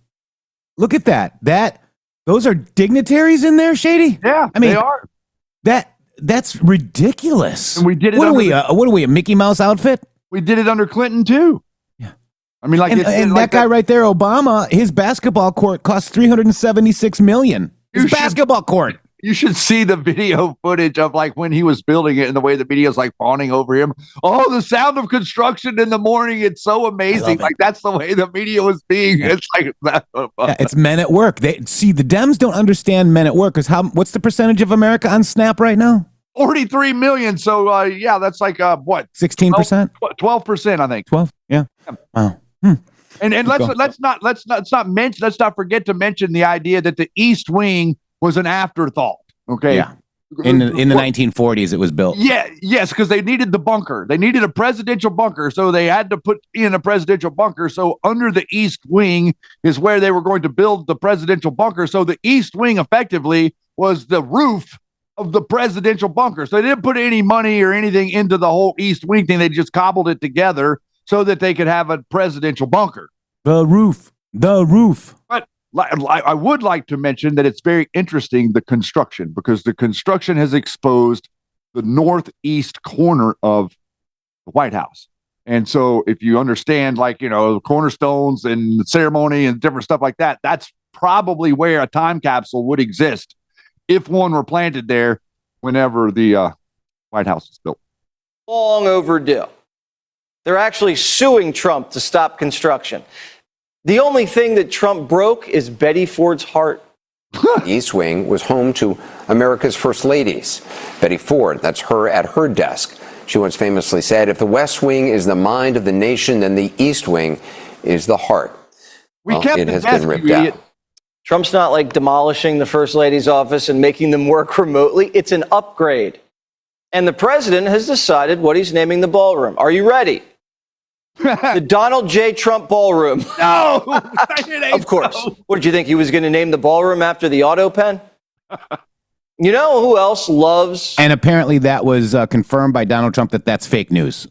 look at that. Those are dignitaries in there, Shady? Yeah, I mean, they are. That's ridiculous. And we did it. What are we, a Mickey Mouse outfit? We did it under Clinton too. Yeah. I mean, like, and that guy right there, Obama, his basketball court cost $376 million. His basketball court. You should see the video footage of like when he was building it and the way the video's like fawning over him. Oh, the sound of construction in the morning. It's so amazing. Like that's the way the media was being. Yeah. It's like that. Yeah, it's men at work. The Dems don't understand men at work because what's the percentage of America on SNAP right now? 43 million. So yeah, that's like what? 16%? 12%, I think. 12. Yeah. Wow. And let's not forget to mention the idea that the East Wing was an afterthought. Okay. Yeah. In the 1940s, it was built. Yeah. Yes, because they needed the bunker. They needed a presidential bunker, so they had to put in a presidential bunker. So under the East Wing is where they were going to build the presidential bunker. So the East Wing effectively was the roof of the presidential bunker. So they didn't put any money or anything into the whole East Wing thing. They just cobbled it together so that they could have a presidential bunker. The roof. But I would like to mention that it's very interesting, the construction, because the construction has exposed the northeast corner of the White House. And so if you understand, like, you know, cornerstones and the ceremony and different stuff like that, that's probably where a time capsule would exist if one were planted there whenever the White House is built. Long overdue. They're actually suing Trump to stop construction. The only thing that Trump broke is Betty Ford's heart. The East Wing was home to America's first ladies. Betty Ford, that's her at her desk. She once famously said, if the West Wing is the mind of the nation, then the East Wing is the heart. It has been ripped out. Trump's not like demolishing the first lady's office and making them work remotely. It's an upgrade. And the president has decided what he's naming the ballroom. Are you ready? The Donald J. Trump Ballroom. No! Of course. So. What did you think? He was going to name the ballroom after the auto pen? You know who else loves... And apparently that was confirmed by Donald Trump that's fake news.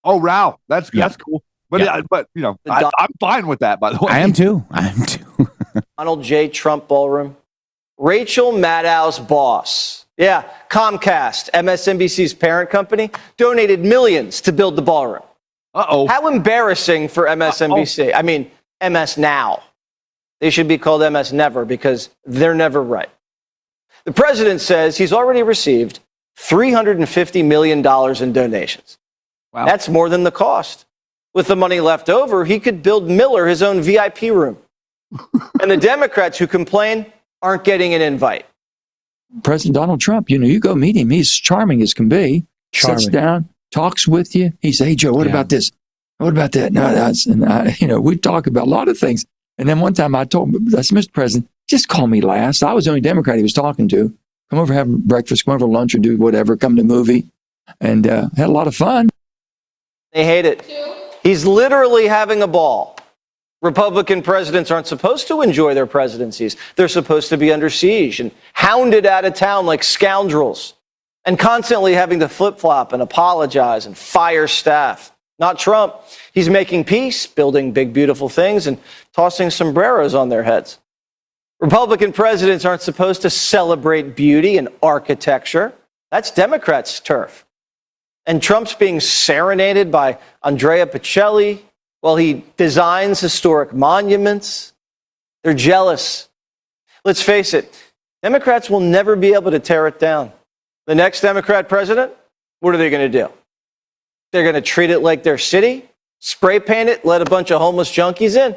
Oh, wow. That's cool. But, you know, I'm fine with that, by the way. I am too. Donald J. Trump Ballroom. Rachel Maddow's boss. Yeah, Comcast, MSNBC's parent company, donated millions to build the ballroom. Uh-oh. How embarrassing for MSNBC. I mean, MS Now. They should be called MS Never because they're never right. The president says he's already received $350 million in donations. Wow. That's more than the cost. With the money left over, he could build Miller his own VIP room. And the Democrats who complain aren't getting an invite. President Donald Trump, you know, you go meet him. He's charming as can be. Sits down, talks with you. He says, hey, Joe, what about this? What about that? No, that's, and you know, we talk about a lot of things. And then one time I told him, that's Mr. President, just call me last. I was the only Democrat he was talking to. Come over, have breakfast, come over lunch or do whatever, come to a movie. And had a lot of fun. They hate it. He's literally having a ball. Republican presidents aren't supposed to enjoy their presidencies. They're supposed to be under siege and hounded out of town like scoundrels and constantly having to flip-flop and apologize and fire staff. Not Trump. He's making peace, building big, beautiful things, and tossing sombreros on their heads. Republican presidents aren't supposed to celebrate beauty and architecture. That's Democrats' turf. And Trump's being serenaded by Andrea Bocelli while he designs historic monuments. They're jealous. Let's face it, Democrats will never be able to tear it down. The next Democrat president, what are they going to do? They're going to treat it like their city, spray paint it, let a bunch of homeless junkies in.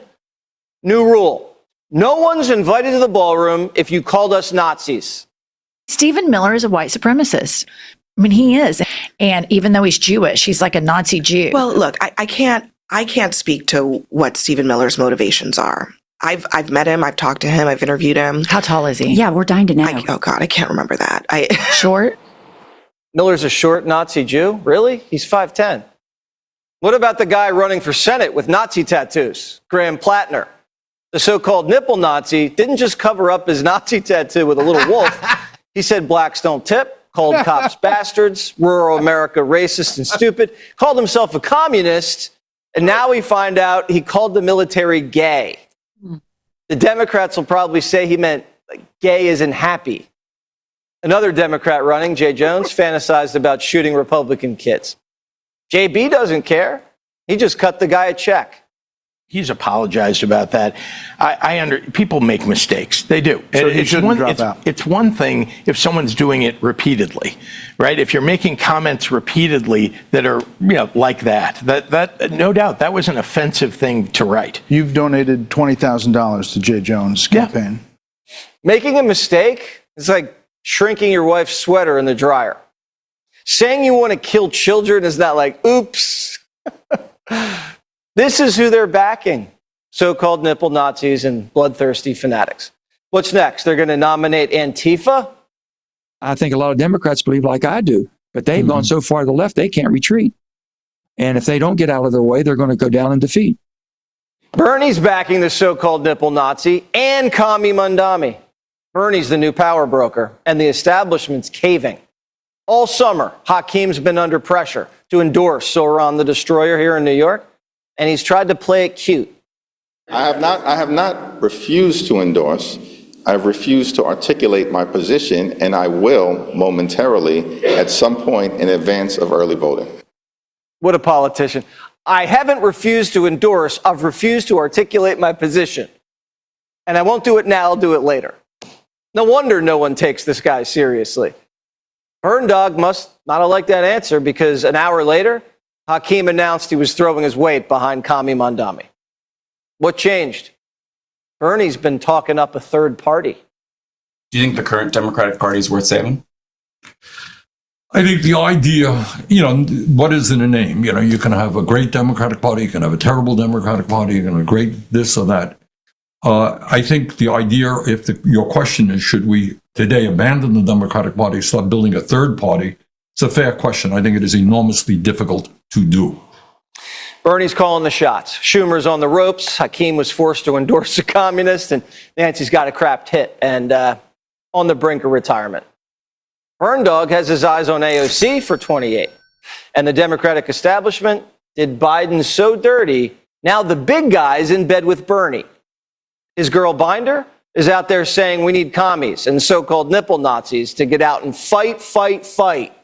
New rule. No one's invited to the ballroom if you called us Nazis. Stephen Miller is a white supremacist. I mean, he is. And even though he's Jewish, he's like a Nazi Jew. Well, look, I can't speak to what Stephen Miller's motivations are. I've met him. I've talked to him. I've interviewed him. How tall is he? Yeah, we're dying to know. Oh, God, I can't remember that. Short? Miller's a short Nazi Jew? Really? He's 5'10". What about the guy running for Senate with Nazi tattoos? Graham Plattner. The so-called nipple Nazi didn't just cover up his Nazi tattoo with a little wolf. He said blacks don't tip, called cops bastards, rural America racist and stupid, called himself a communist, and now we find out he called the military gay. The Democrats will probably say he meant like, gay isn't happy. Another Democrat running, Jay Jones, fantasized about shooting Republican kids. JB doesn't care. He just cut the guy a check. He's apologized about that. People make mistakes. They do. So he shouldn't drop out. It's one thing if someone's doing it repeatedly, right? If you're making comments repeatedly that are, like that no doubt that was an offensive thing to write. You've donated $20,000 to Jay Jones' campaign. Making a mistake is like shrinking your wife's sweater in the dryer. Saying you want to kill children is not like, oops. This is who they're backing, so-called nipple Nazis and bloodthirsty fanatics. What's next? They're going to nominate Antifa? I think a lot of Democrats believe like I do, but they've gone so far to the left, they can't retreat. And if they don't get out of their way, they're going to go down in defeat. Bernie's backing the so-called nipple Nazi and Kami Mandami. Bernie's the new power broker, and the establishment's caving. All summer, Hakeem's been under pressure to endorse Sauron the Destroyer here in New York, and he's tried to play it cute. I have not refused to endorse. I've refused to articulate my position, and I will momentarily at some point in advance of early voting. What a politician. I haven't refused to endorse. I've refused to articulate my position. And I won't do it now, I'll do it later. No wonder no one takes this guy seriously. Burn Dog must not have liked that answer because an hour later, Hakeem announced he was throwing his weight behind Kami Mandami. What changed? Bernie's been talking up a third party. Do you think the current Democratic Party is worth saving? I think the idea, what is in a name? You can have a great Democratic Party, you can have a terrible Democratic Party, you can have a great this or that. I think the idea, your question is, should we today abandon the Democratic Party, start building a third party? It's a fair question. I think it is enormously difficult to do. Bernie's calling the shots. Schumer's on the ropes. Hakeem was forced to endorse a communist, and Nancy's got a crap hit and on the brink of retirement. Burn Dog has his eyes on AOC for 28. And the Democratic establishment did Biden so dirty, now the big guy's in bed with Bernie. His girl Binder is out there saying we need commies and so-called nipple Nazis to get out and fight, fight, fight.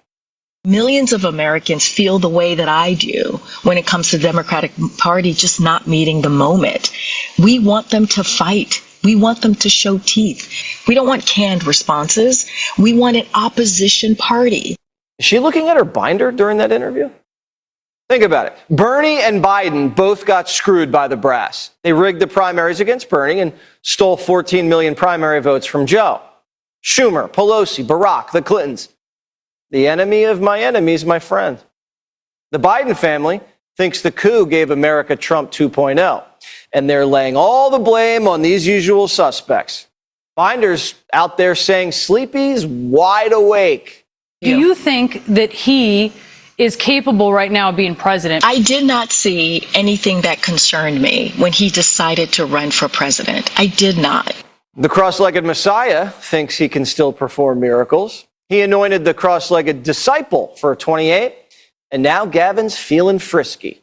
Millions of Americans feel the way that I do when it comes to the Democratic Party just not meeting the moment. We want them to fight. We want them to show teeth. We don't want canned responses. We want an opposition party. Is she looking at her binder during that interview? Think about it. Bernie and Biden both got screwed by the brass. They rigged the primaries against Bernie and stole 14 million primary votes from Joe. Schumer, Pelosi, Barack, the Clintons. The enemy of my enemy is my friend. The Biden family thinks the coup gave America Trump 2.0, and they're laying all the blame on these usual suspects. Binder's out there saying Sleepy's wide awake. Do you think that he is capable right now of being president? I did not see anything that concerned me when he decided to run for president. I did not. The cross-legged Messiah thinks he can still perform miracles. He anointed the cross-legged disciple for 28, and now Gavin's feeling frisky.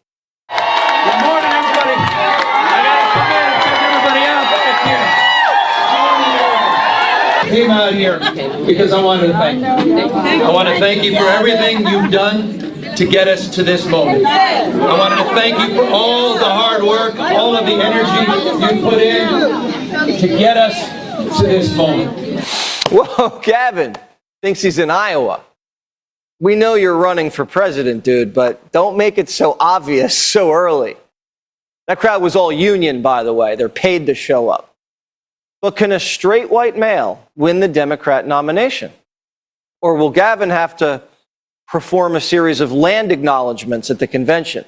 Good morning, everybody. I gotta come in and check everybody out. Came out here because I wanted to thank you. I want to thank you for everything you've done to get us to this moment. I wanted to thank you for all the hard work, all of the energy you put in to get us to this moment. Whoa, Gavin thinks he's in Iowa. We know you're running for president, dude, but don't make it so obvious so early. That crowd was all union, by the way. They're paid to show up. But can a straight white male win the Democrat nomination? Or will Gavin have to perform a series of land acknowledgments at the convention?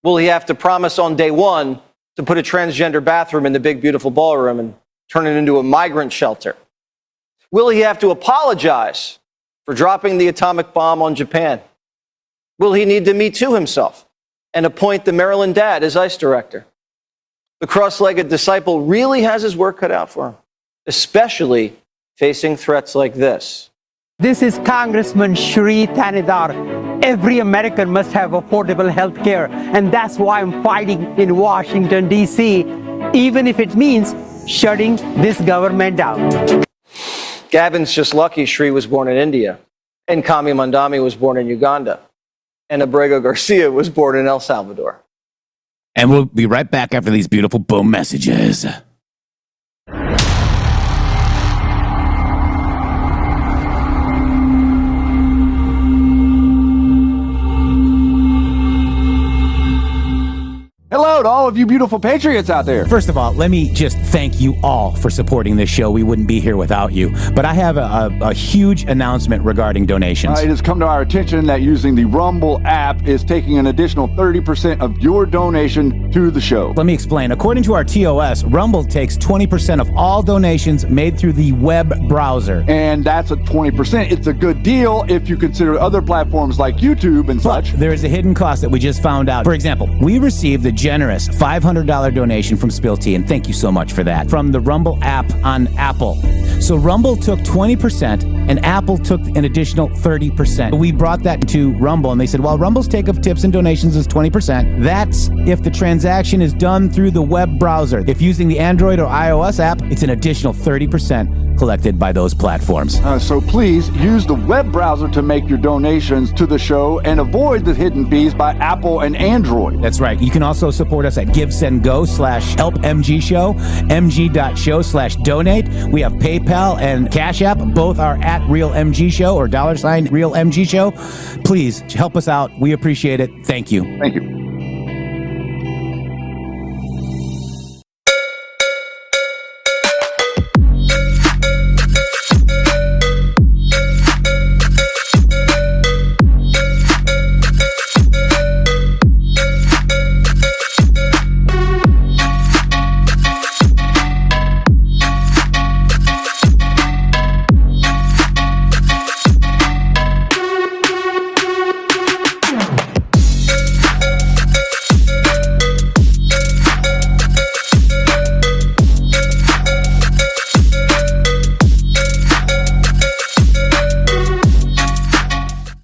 Will he have to promise on day one to put a transgender bathroom in the big, beautiful ballroom and turn it into a migrant shelter? Will he have to apologize for dropping the atomic bomb on Japan? Will he need to Me Too himself and appoint the Maryland dad as ICE director? The cross-legged disciple really has his work cut out for him, especially facing threats like this. This is Congressman Shri Thanedar. Every American must have affordable health care, and that's why I'm fighting in Washington, D.C., even if it means shutting this government down. Gavin's just lucky Shri was born in India, and Kami Mandami was born in Uganda, and Abrego Garcia was born in El Salvador. And we'll be right back after these beautiful boom messages. Hello to all of you beautiful patriots out there. First of all, let me just thank you all for supporting this show. We wouldn't be here without you. But I have a huge announcement regarding donations. It has come to our attention that using the Rumble app is taking an additional 30% of your donation to the show. Let me explain. According to our TOS, Rumble takes 20% of all donations made through the web browser. And that's a 20%. It's a good deal if you consider other platforms like YouTube and such. There is a hidden cost that we just found out. For example, we received the generous $500 donation from Spill Tea, and thank you so much for that, from the Rumble app on Apple. So Rumble took 20% and Apple took an additional 30%. We brought that to Rumble and they said, well, Rumble's take of tips and donations is 20%. That's if the transaction is done through the web browser. If using the Android or iOS app, it's an additional 30% collected by those platforms. So please use the web browser to make your donations to the show and avoid the hidden fees by Apple and Android. That's right. You can also support us at GiveSendGo/HelpMGShow, mg.show/donate. We have PayPal and Cash App. Both are at RealMGShow or $RealMGShow. Please help us out. We appreciate it. Thank you. Thank you.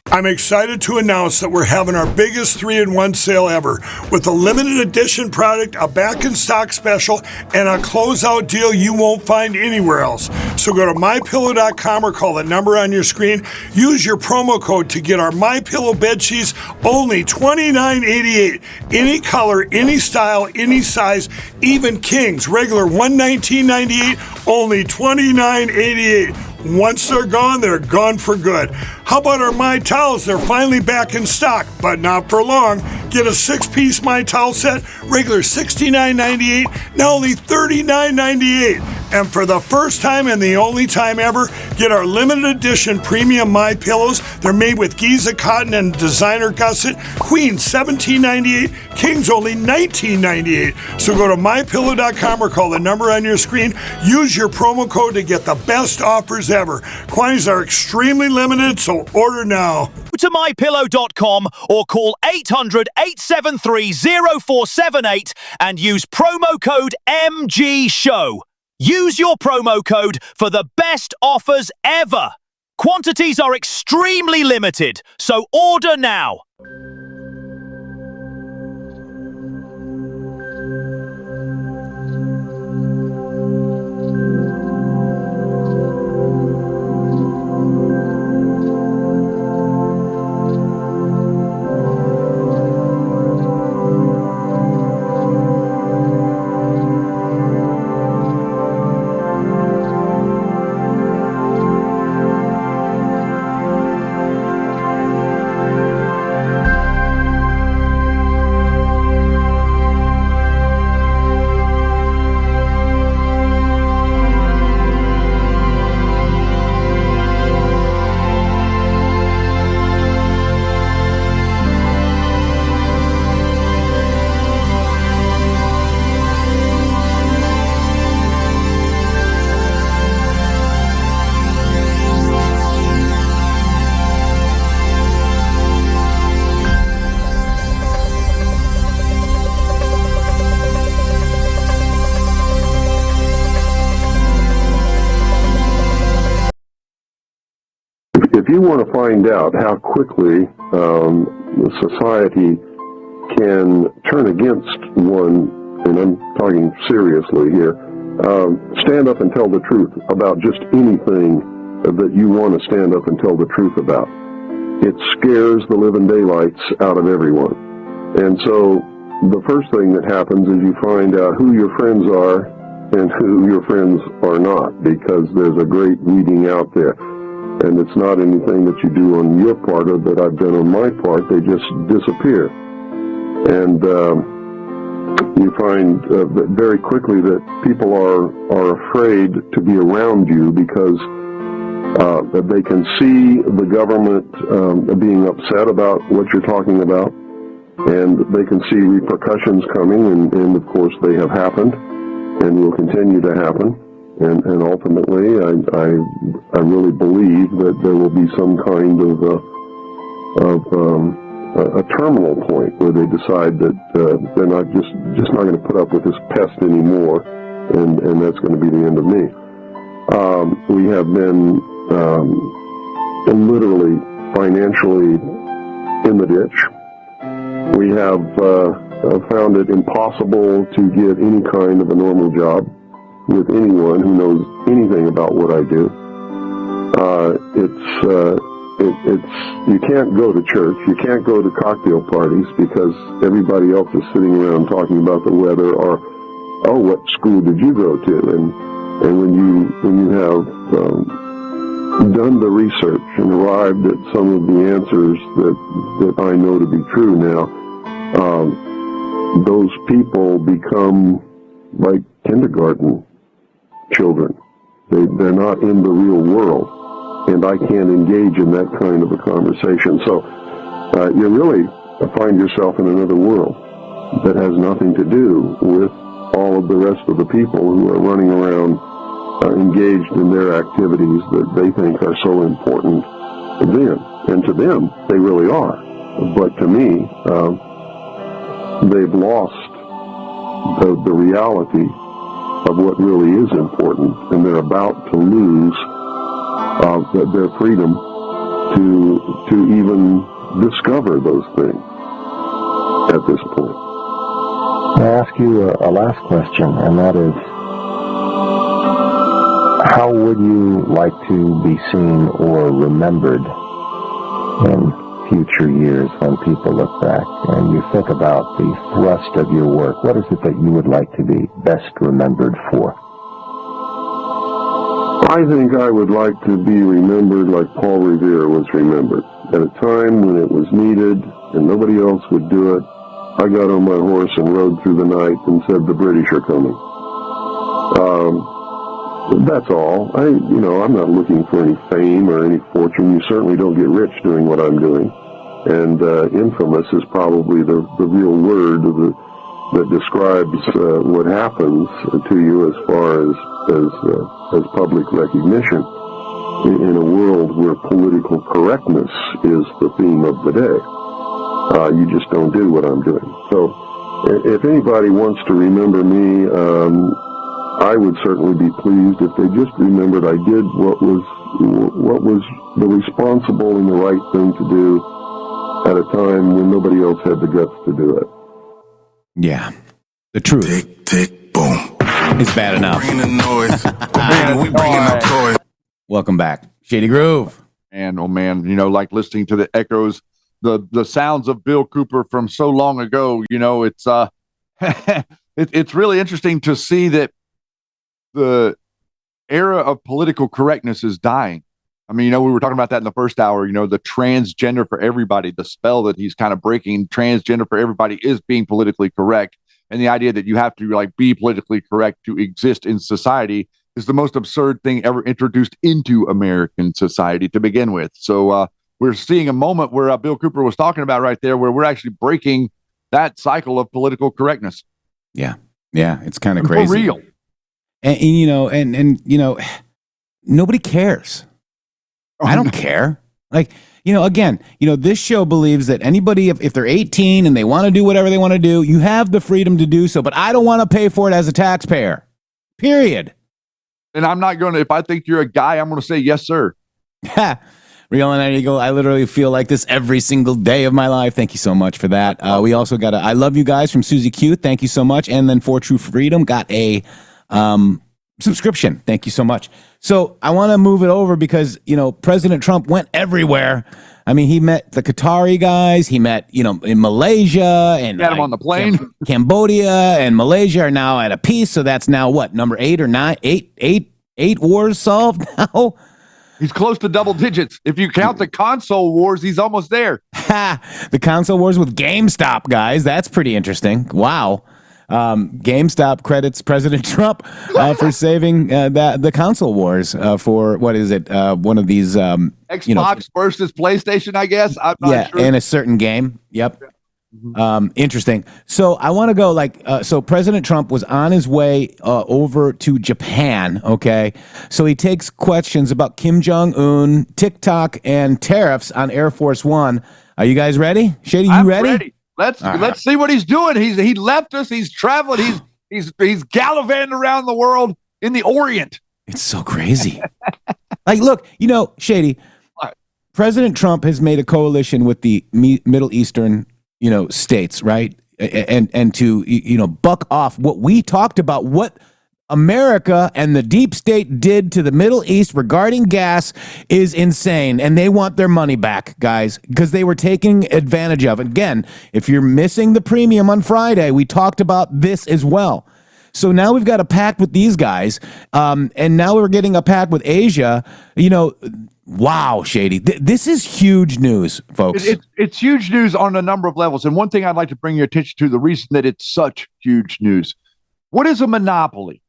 I'm excited to announce that we're having our biggest 3-in-1 sale ever with a limited edition product, a back in stock special, and a closeout deal you won't find anywhere else. So go to mypillow.com or call the number on your screen. Use your promo code to get our MyPillow bed sheets only $29.88. Any color, any style, any size, even kings, regular $119.98, only $29.88. Once they're gone for good. How about our My Towels? They're finally back in stock, but not for long. Get a 6-piece My Towel set, regular $69.98, now only $39.98. And for the first time and the only time ever, get our limited edition premium My Pillows. They're made with Giza cotton and designer gusset. Queen $17.98, Kings only $19.98. So go to mypillow.com or call the number on your screen. Use your promo code to get the best offers ever. Quantities are extremely limited, so order now. Go to mypillow.com or call 800-873-0478 and use promo code MGSHOW. Use your promo code for the best offers ever. Quantities are extremely limited, so order now. if you want to find out how quickly society can turn against one, and I'm talking seriously here, stand up and tell the truth about just anything that you want to stand up and tell the truth about. It scares the living daylights out of everyone. And so the first thing that happens is you find out who your friends are and who your friends are not, because there's a great weeding out there. And it's not anything that you do on your part or that I've done on my part. They just disappear. And you find very quickly that people are afraid to be around you because they can see the government being upset about what you're talking about, and they can see repercussions coming, and of course they have happened and will continue to happen. And ultimately, I really believe that there will be some kind of a terminal point where they decide that they're not just not going to put up with this pest anymore, and that's going to be the end of me. We have been literally financially in the ditch. We have found it impossible to get any kind of a normal job with anyone who knows anything about what I do. You can't go to church, you can't go to cocktail parties because everybody else is sitting around talking about the weather or, oh, what school did you go to? And when you have done the research and arrived at some of the answers that I know to be true now, those people become like kindergarten children. They're not in the real world, and I can't engage in that kind of a conversation. So you really find yourself in another world that has nothing to do with all of the rest of the people who are running around engaged in their activities that they think are so important to them. And to them, they really are. But to me, they've lost the reality of what really is important, and they're about to lose their freedom to even discover those things at this point. I'll ask you a last question, and that is, how would you like to be seen or remembered in future years when people look back and you think about the thrust of your work? What is it that you would like to be best remembered for? I think I would like to be remembered like Paul Revere was remembered. At a time when it was needed and nobody else would do it, I got on my horse and rode through the night and said, the British are coming. That's all. I'm not looking for any fame or any fortune. You certainly don't get rich doing what I'm doing. And infamous is probably the real word that describes what happens to you as far as public recognition in a world where political correctness is the theme of the day. You just don't do what I'm doing. So if anybody wants to remember me, I would certainly be pleased if they just remembered I did what was the responsible and the right thing to do at a time when nobody else had the guts to do it. Yeah. The truth. Tick, tick, boom. It's bad enough. Bringing the noise. We bringing our toys. Welcome back. Shady Groove. And oh man, like listening to the echoes, the sounds of Bill Cooper from so long ago, it's it's really interesting to see that the era of political correctness is dying. I mean, we were talking about that in the first hour, the transgender for everybody, the spell that he's kind of breaking. Transgender for everybody is being politically correct. And the idea that you have to be politically correct to exist in society is the most absurd thing ever introduced into American society to begin with. So we're seeing a moment where Bill Cooper was talking about right there, where we're actually breaking that cycle of political correctness. Yeah. Yeah. It's kind of crazy. For real. And nobody cares. I don't care. This show believes that anybody, if they're 18 and they want to do whatever they want to do, you have the freedom to do so, but I don't want to pay for it as a taxpayer. Period. And I'm not going to, if I think you're a guy, I'm going to say, yes, sir. Real and Eagle, I literally feel like this every single day of my life. Thank you so much for that. We also got I love you guys from Susie Q. Thank you so much. And then For True Freedom got a subscription. Thank you so much. So I want to move it over because, President Trump went everywhere. I mean, he met the Qatari guys. He met, in Malaysia and got him on the plane. Cambodia and Malaysia are now at a peace. So that's now what, number 8 or 9? 8 wars solved now. He's close to double digits. If you count the console wars, he's almost there. The console wars with GameStop, guys. That's pretty interesting. Wow. GameStop credits President Trump for saving the console wars for, what is it? One of these Xbox versus PlayStation, I guess. I'm not sure. In a certain game. Yep. Interesting. So I want to go so President Trump was on his way over to Japan. Okay. So he takes questions about Kim Jong-un, TikTok, and tariffs on Air Force One. Are you guys ready? Shady, you ready? Let's see what he's doing. He left us. He's traveling. He's gallivanting around the world in the Orient. It's so crazy. Look, Shady, President Trump has made a coalition with the Middle Eastern states, right? And to, buck off what we talked about, what America and the deep state did to the Middle East regarding gas is insane. And they want their money back, guys, because they were taking advantage of it. Again, if you're missing the premium on Friday, we talked about this as well. So now we've got a pact with these guys. And now we're getting a pact with Asia, Wow, Shady. This is huge news, folks. It's huge news on a number of levels. And one thing I'd like to bring your attention to, the reason that it's such huge news. What is a monopoly?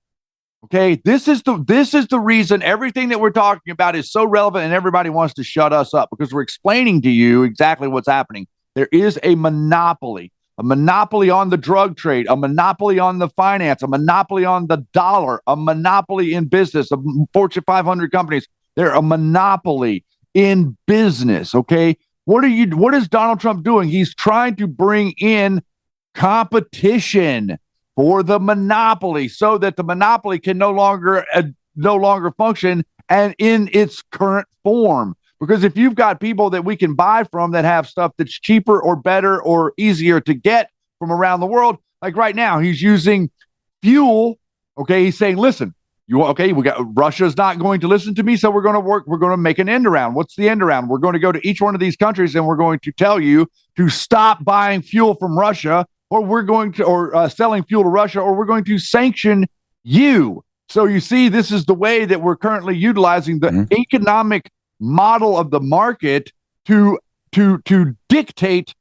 Okay, this is the reason everything that we're talking about is so relevant and everybody wants to shut us up, because we're explaining to you exactly what's happening. There is a monopoly on the drug trade, a monopoly on the finance, a monopoly on the dollar, a monopoly in business, of Fortune 500 companies. They're a monopoly in business, okay? What is Donald Trump doing? He's trying to bring in competition for the monopoly so that the monopoly can no longer function and in its current form. Because if you've got people that we can buy from that have stuff that's cheaper or better or easier to get from around the world, like right now, he's using fuel, okay? He's saying, listen, Russia's not going to listen to me, so we're going to make an end around. What's the end around? We're going to go to each one of these countries and we're going to tell you to stop buying fuel from Russia, or selling fuel to Russia, or we're going to sanction you. So you see, this is the way that we're currently utilizing the economic model of the market to dictate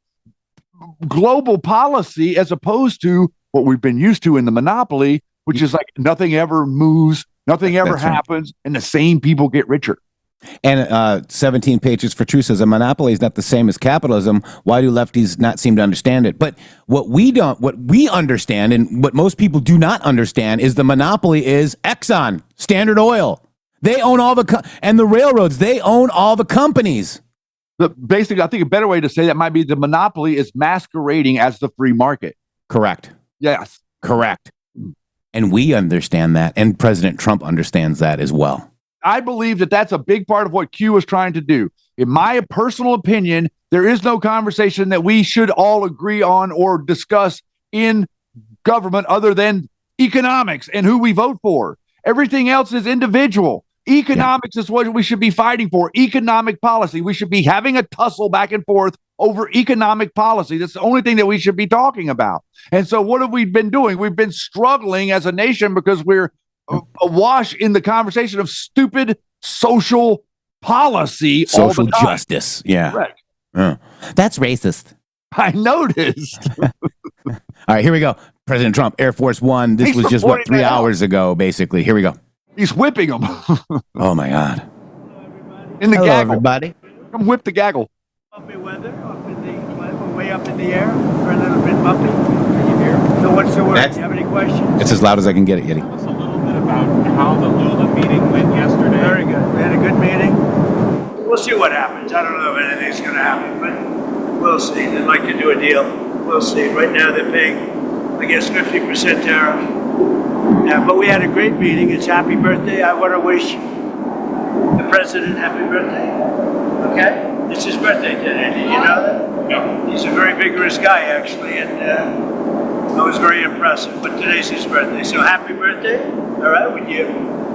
global policy, as opposed to what we've been used to in the monopoly, which is like nothing ever moves, nothing ever happens, and the same people get richer. And 17 Pages for Truth says a monopoly is not the same as capitalism. Why do lefties not seem to understand it? But what we understand, and what most people do not understand, is the monopoly is Exxon, Standard Oil. They own all and the railroads. They own all the companies. Basically, I think a better way to say that might be the monopoly is masquerading as the free market. Correct. Yes. Correct. And we understand that, and President Trump understands that as well. I believe that that's a big part of what Q is trying to do. In my personal opinion, there is no conversation that we should all agree on or discuss in government other than economics and who we vote for. Everything else is individual. Economics is what we should be fighting for. Economic policy. We should be having a tussle back and forth over economic policy. That's the only thing that we should be talking about. And so what have we been doing? We've been struggling as a nation because we're awash in the conversation of stupid social policy. Social all the time. Justice. Yeah. Correct. That's racist. I noticed. All right, here we go. President Trump, Air Force One. This was just, 3 hours ago, basically. Here we go. He's whipping them. Oh, my God. In the Hello, gaggle. everybody. Come whip the gaggle. Bumpy weather, way up in the air. We're a little bit bumpy. So what's the word? Do you have any questions? It's as loud as I can get it, Yeti. Tell us a little bit about how the Lula meeting went yesterday. Very good. We had a good meeting. We'll see what happens. I don't know if anything's going to happen, but we'll see. They'd like to do a deal. We'll see. Right now they're paying, I guess, 50% tariff. Yeah, but we had a great meeting. It's happy birthday. I want to wish the president happy birthday. Okay? It's his birthday today. Did you know that? No. He's a very vigorous guy, actually, and I was very impressive. But today's his birthday, so happy birthday. All right, would you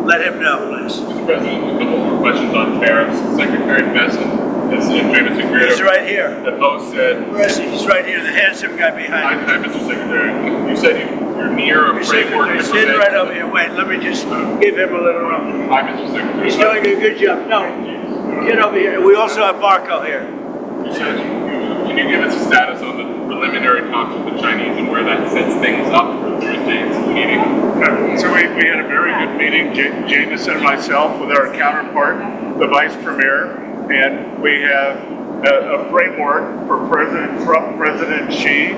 let him know, please? Mr. President, a couple more questions on tariffs. Secretary Besson has famous agreement. He's right here. That both said. Where is he? He's right here, the handsome guy behind Hi, Mr. Secretary. You said you're near a framework. He's sitting right over here. Wait, let me just give him a little room. Hi, Mr. Secretary. He's doing a good job. No, get over here. We also have Marco here. You said, can you give us a status on the preliminary talks with the Chinese and where that sets things up for Thursday's meeting? So we had a very good meeting, Jameson and myself, with our counterpart, the Vice Premier, and we have a framework for President Trump, President Xi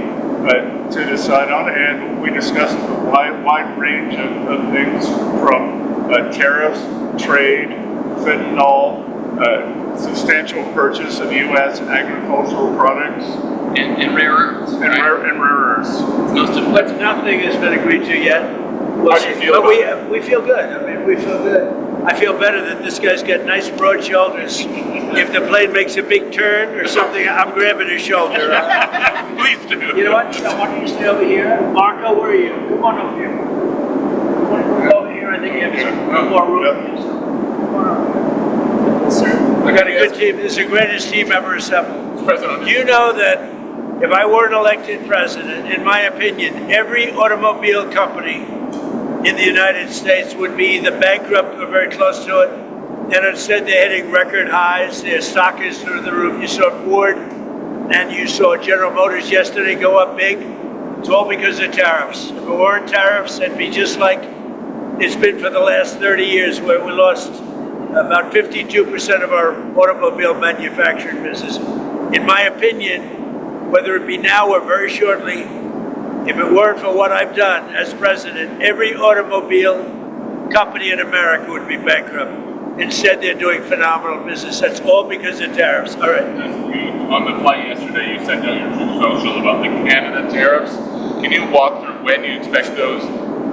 to decide on, and we discussed a wide range of things from tariffs, trade, fentanyl, substantial purchase of U.S. agricultural products. And rare earths. And rare earths. But nothing has been agreed to yet. How do you feel But about we feel good. I mean, we feel good. I feel better that this guy's got nice broad shoulders. If the plane makes a big turn or something, I'm grabbing his shoulder. Please do. You know what? I want you to stay over here. Marco, where are you? Come on over here. Come over here. I think you have some more room. Come on over here. I got a good team. This is the greatest team ever assembled. You know that if I weren't elected president, in my opinion, every automobile company in the United States would be either bankrupt or very close to it. And instead, they're hitting record highs. Their stock is through the roof. You saw Ford and you saw General Motors yesterday go up big. It's all because of tariffs. If it weren't tariffs, it'd be just like it's been for the last 30 years, where we lost about 52% of our automobile manufacturing business. In my opinion, whether it be now or very shortly, if it weren't for what I've done as president, every automobile company in America would be bankrupt. Instead, they're doing phenomenal business. That's all because of tariffs. All right. On the flight yesterday, you sent out your Truth Social about the Canada tariffs. Can you walk through when you expect those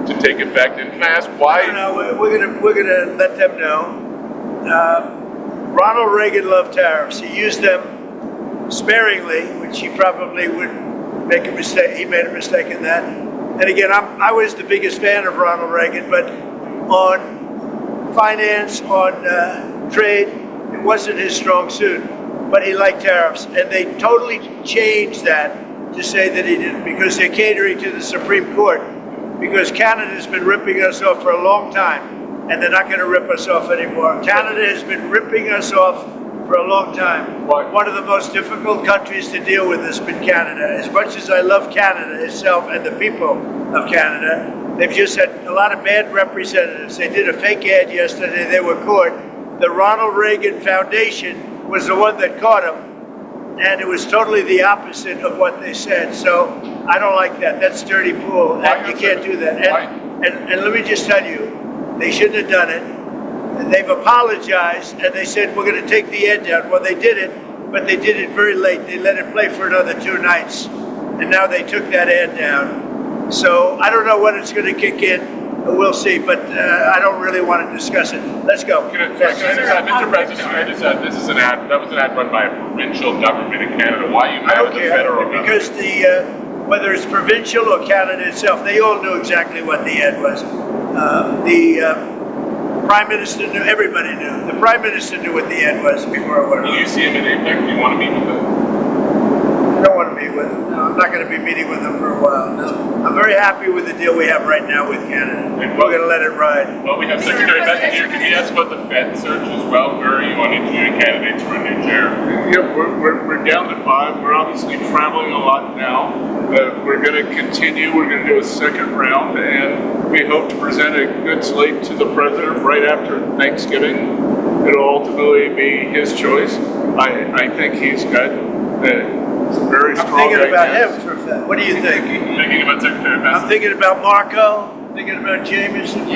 to take effect? And can I ask why? No, we're gonna let them know. Ronald Reagan loved tariffs. He used them sparingly, which he probably would make a mistake. He made a mistake in that. And again, I was the biggest fan of Ronald Reagan, but on finance, on trade, it wasn't his strong suit. But he liked tariffs, and they totally changed that to say that he didn't, because they're catering to the Supreme Court. Because Canada's been ripping us off for a long time, and they're not going to rip us off anymore. Canada has been ripping us off for a long time. One of the most difficult countries to deal with has been Canada. As much as I love Canada itself and the people of Canada, they've just had a lot of bad representatives. They did a fake ad yesterday. They were caught. The Ronald Reagan Foundation was the one that caught them, and it was totally the opposite of what they said. So I don't like that. That's dirty pool. You can't do that. And let me just tell you, they shouldn't have done it. And they've apologized, and they said, we're going to take the ad down. Well, they did it, but they did it very late. They let it play for another 2 nights, and now they took that ad down. So I don't know when it's going to kick in. We'll see, but I don't really want to discuss it. Let's go. Can I just add, Mr. President, can I just add, this is an ad, that was an ad run by a provincial government in Canada. Why are you mad at the federal government? Because whether it's provincial or Canada itself, they all knew exactly what the ad was. The Prime Minister knew, everybody knew. The Prime Minister knew what the ad was before it went. Will you see him in APEC? Do you want to meet with him? I don't want to meet with him. No, I'm not going to be meeting with him for a while. No. I'm very happy with the deal we have right now with Canada. We're going to let it ride. Well, we have Secretary Besson here. Can you ask about the Fed search as well? Where are you on interviewing candidates for a new chair? Yeah, we're down to 5. We're obviously traveling a lot now. We're going to continue. We're going to do a second round, and we hope to present a good slate to the president right after Thanksgiving. It'll ultimately be his choice. I think he's got some very strong I'm thinking about ideas. him for a fact. What do you think? Thinking about Secretary Besson. I'm thinking about Marco. Thinking about Jameson.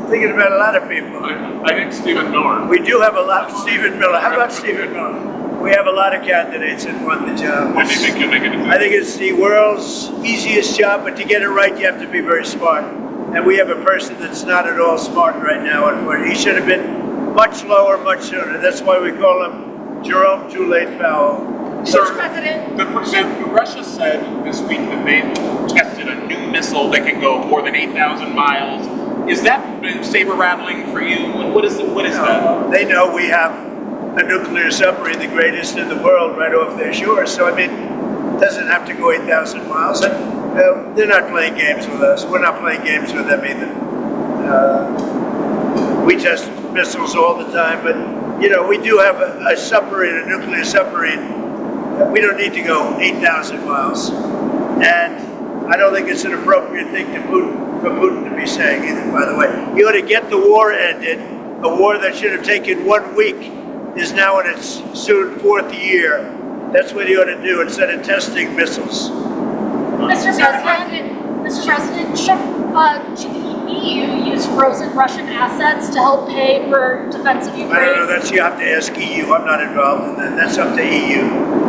Thinking about a lot of people. I think Stephen Miller. We do have a lot. Stephen Miller. How about Stephen Miller? We have a lot of candidates that want the job. What do you think you'll make it? I think it's the world's easiest job, but to get it right, you have to be very smart. And we have a person that's not at all smart right now. He should have been much lower, much sooner. That's why we call him Jerome Too Late Powell. Sir, Russia said this week that they tested a new missile that can go more than 8,000 miles. Is that saber rattling for you? What is that? They know we have a nuclear submarine, the greatest in the world, right off their shore. So, I mean, it doesn't have to go 8,000 miles. And they're not playing games with us. We're not playing games with them either. We test missiles all the time, but, you know, we do have a submarine, a nuclear submarine. We don't need to go 8,000 miles. And I don't think it's an appropriate thing for Putin to be saying either, by the way. He ought to get the war ended. A war that should have taken 1 week is now in its soon 4th year. That's what he ought to do instead of testing missiles. Mr. President, should the EU use frozen Russian assets to help pay for defense of Ukraine? I don't know. You have to ask EU. I'm not involved in that. That's up to EU.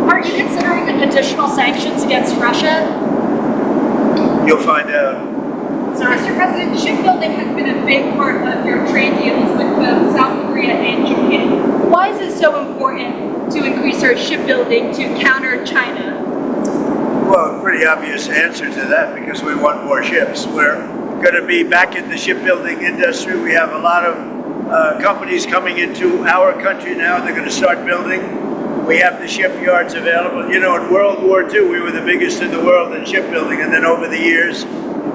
Are you considering additional sanctions against Russia? You'll find out. So, Mr. President, shipbuilding has been a big part of your trade deals with both South Korea and Japan. Why is it so important to increase our shipbuilding to counter China? Well, pretty obvious answer to that, because we want more ships. We're going to be back in the shipbuilding industry. We have a lot of companies coming into our country now. They're going to start building. We have the shipyards available. You know, in World War II, we were the biggest in the world in shipbuilding, and then over the years,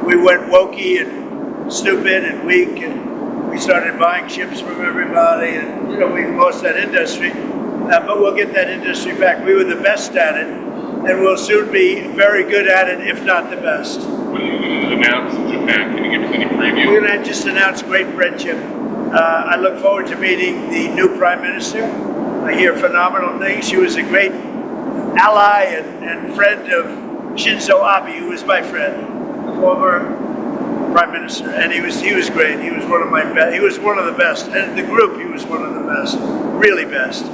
we went wokey and stupid and weak, and we started buying ships from everybody, and, you know, we lost that industry. But we'll get that industry back. We were the best at it, and we'll soon be very good at it, if not the best. What are you going to announce in Japan? Can you give us any preview? We're going to just announce great friendship. I look forward to meeting the new Prime Minister. I hear phenomenal things. She was a great ally and friend of Shinzo Abe, who was my friend, former Prime Minister, and he was great. He was one of my best. He was one of the best, and the group, he was one of the best, really best.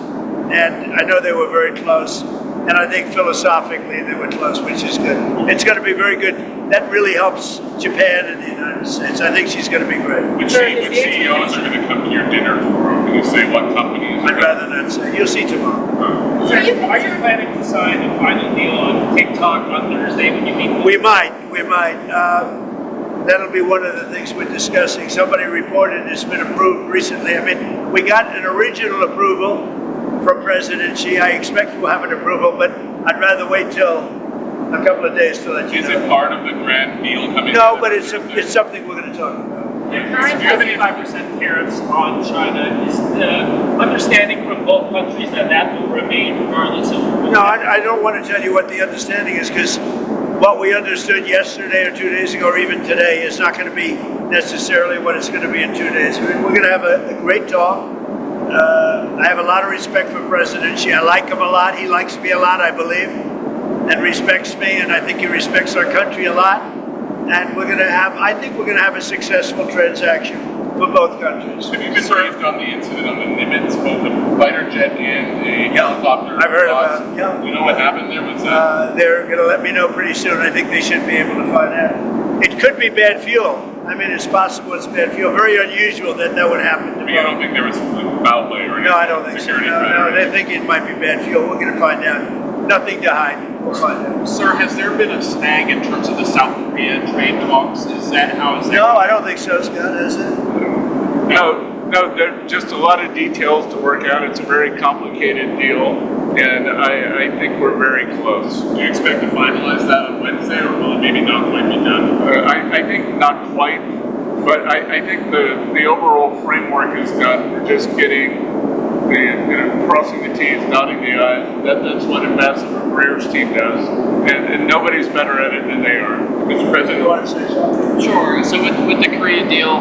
And I know they were very close, and I think philosophically they were close, which is good. It's going to be very good. That really helps Japan and the United States. I think she's going to be great. Which CEOs are going to come to your dinner tomorrow? Can you say what companies? I'd rather not say. You'll see tomorrow. Are you planning to sign a final deal on TikTok on Thursday when you meet? We might. That'll be one of the things we're discussing. Somebody reported it's been approved recently. I mean, we got an original approval from President Xi. I expect we'll have an approval, but I'd rather wait till a couple of days to let you know. Is it part of the grand deal coming? No, but it's something we're going to talk about. The current 75% tariffs on China, is the understanding from both countries that will remain regardless of... No, I don't want to tell you what the understanding is, because what we understood yesterday or 2 days ago or even today is not going to be necessarily what it's going to be in 2 days. We're going to have a great talk. I have a lot of respect for President Xi. I like him a lot. He likes me a lot, I believe, and respects me, and I think he respects our country a lot. And I think we're going to have a successful transaction for both countries. Have you been briefed on the incident on the Nimitz, both a fighter jet and a helicopter? I've heard about it. Yeah. You know what happened there? What's that? They're going to let me know pretty soon. I think they should be able to find out. It could be bad fuel. I mean, it's possible it's bad fuel. Very unusual that would happen. But you don't think there was foul play or anything? No, I don't think so. No, they think it might be bad fuel. We're going to find out. Nothing to hide. We'll find out. Sir, has there been a snag in terms of the South Korea trade talks? Is that how is that? No, I don't think so, Scott. Is it? No, there are just a lot of details to work out. It's a very complicated deal, and I think we're very close. Do you expect to finalize that on Wednesday, or will it maybe not quite be done? I think not quite, but I think the overall framework is done. We're just getting crossing the T's, dotting the I's. That's what Ambassador Greer's team does, and nobody's better at it than they are. Mr. President, you want to say something? Sure. So with the Korea deal,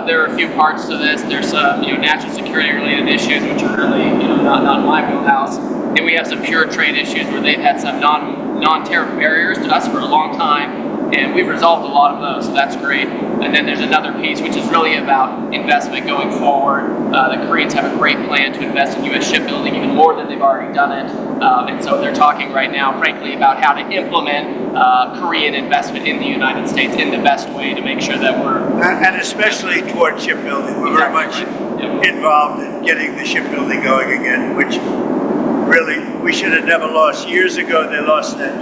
there are a few parts to this. There's some national security related issues, which are really not my wheelhouse, and we have some pure trade issues where they've had some non-tariff barriers to us for a long time. and we've resolved a lot of those, so that's great. And then there's another piece which is really about investment going forward. The Koreans have a great plan to invest in U.S. shipbuilding, even more than they've already done it. And so they're talking right now, frankly, about how to implement Korean investment in the United States in the best way to make sure that we're... And especially toward shipbuilding. We're very much involved in getting the shipbuilding going again, which really we should have never lost. Years ago, they lost that.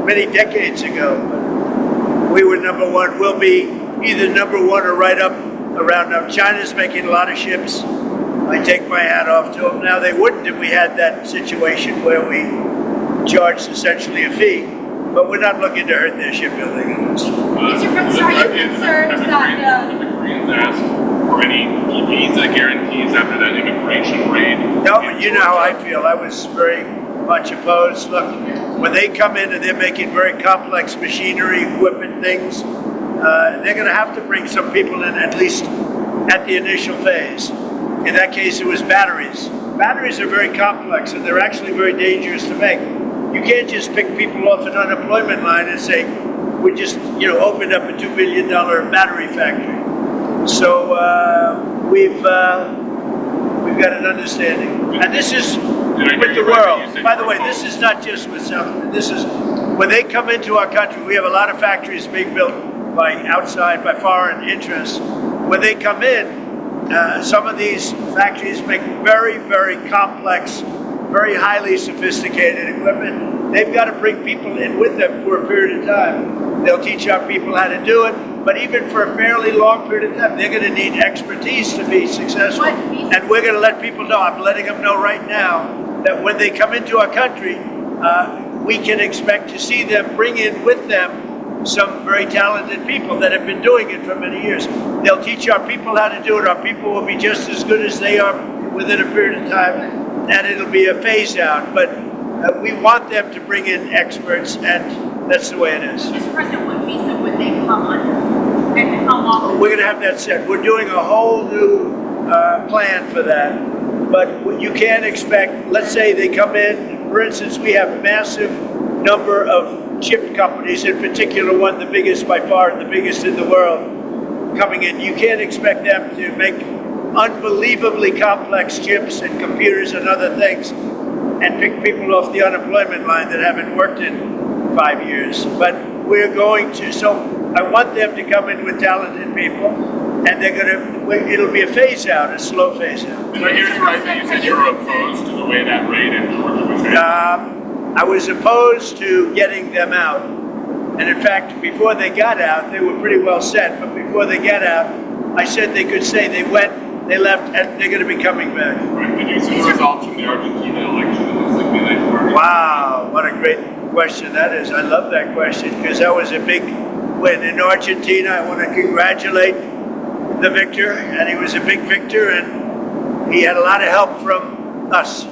Many decades ago. We were number one. We'll be either number one or right up around them. China's making a lot of ships. I take my hat off to them. Now, they wouldn't if we had that situation where we charged essentially a fee, but we're not looking to hurt their shipbuilding industry. Mr. President, are you concerned that the Koreans asked for any visa guarantees after that immigration raid? No, but you know how I feel. I was very much opposed. Look, when they come in and they're making very complex machinery, equipment, things, they're going to have to bring some people in, at least at the initial phase. In that case, it was batteries. Batteries are very complex, and they're actually very dangerous to make. You can't just pick people off an unemployment line and say, we just, opened up a $2 billion battery factory. So we've got an understanding. And this is with the world. By the way, this is not just with South. This is, when they come into our country, we have a lot of factories being built by foreign interests. When they come in, some of these factories make very, very complex, very highly sophisticated equipment. They've got to bring people in with them for a period of time. They'll teach our people how to do it, but even for a fairly long period of time, they're going to need expertise to be successful. And we're going to let people know, I'm letting them know right now, that when they come into our country, we can expect to see them bring in with them some very talented people that have been doing it for many years. They'll teach our people how to do it. Our people will be just as good as they are within a period of time, and it'll be a phase out. But we want them to bring in experts, and that's the way it is. Mr. President, what visa would they come under? And how long? We're going to have that set. We're doing a whole new plan for that. But what you can't expect, let's say they come in, for instance, we have a massive number of chip companies, in particular one, the biggest by far, the biggest in the world, coming in. You can't expect them to make unbelievably complex chips and computers and other things and pick people off the unemployment line that haven't worked in 5 years. But we're going to, so I want them to come in with talented people, and they're going to, it'll be a phase out, a slow phase out. Did I hear you right that you said you were opposed to the way that raid in Georgia was handled? I was opposed to getting them out. And in fact, before they got out, they were pretty well set. But before they got out, I said they could say they went, they left, and they're going to be coming back. Right. Did you see the results from the Argentina election? It looks like they were. Wow, what a great question that is. I love that question because that was a big win. In Argentina, I want to congratulate the victor, and he was a big victor, and he had a lot of help from us.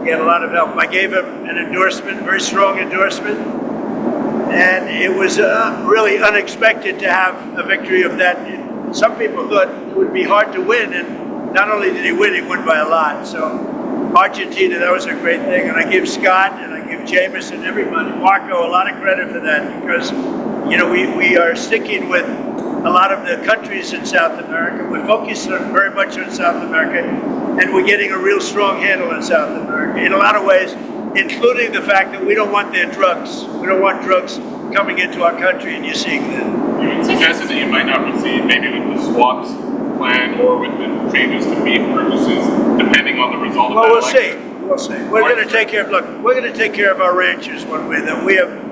He had a lot of help. I gave him an endorsement, very strong endorsement, and it was really unexpected to have a victory of that. Some people thought it would be hard to win, and not only did he win by a lot. So Argentina, that was a great thing, and I give Scott and I give James and everybody, Marco, a lot of credit for that because, we are sticking with a lot of the countries in South America. We're focused very much on South America, and we're getting a real strong handle on South America in a lot of ways, including the fact that we don't want their drugs. We don't want drugs coming into our country, and you're seeing that. You suggested that you might not proceed maybe with the swaps plan or with the changes to beef purchases, depending on the result of that election. We'll see. We're going to take care of, we're going to take care of our ranchers one way. That we have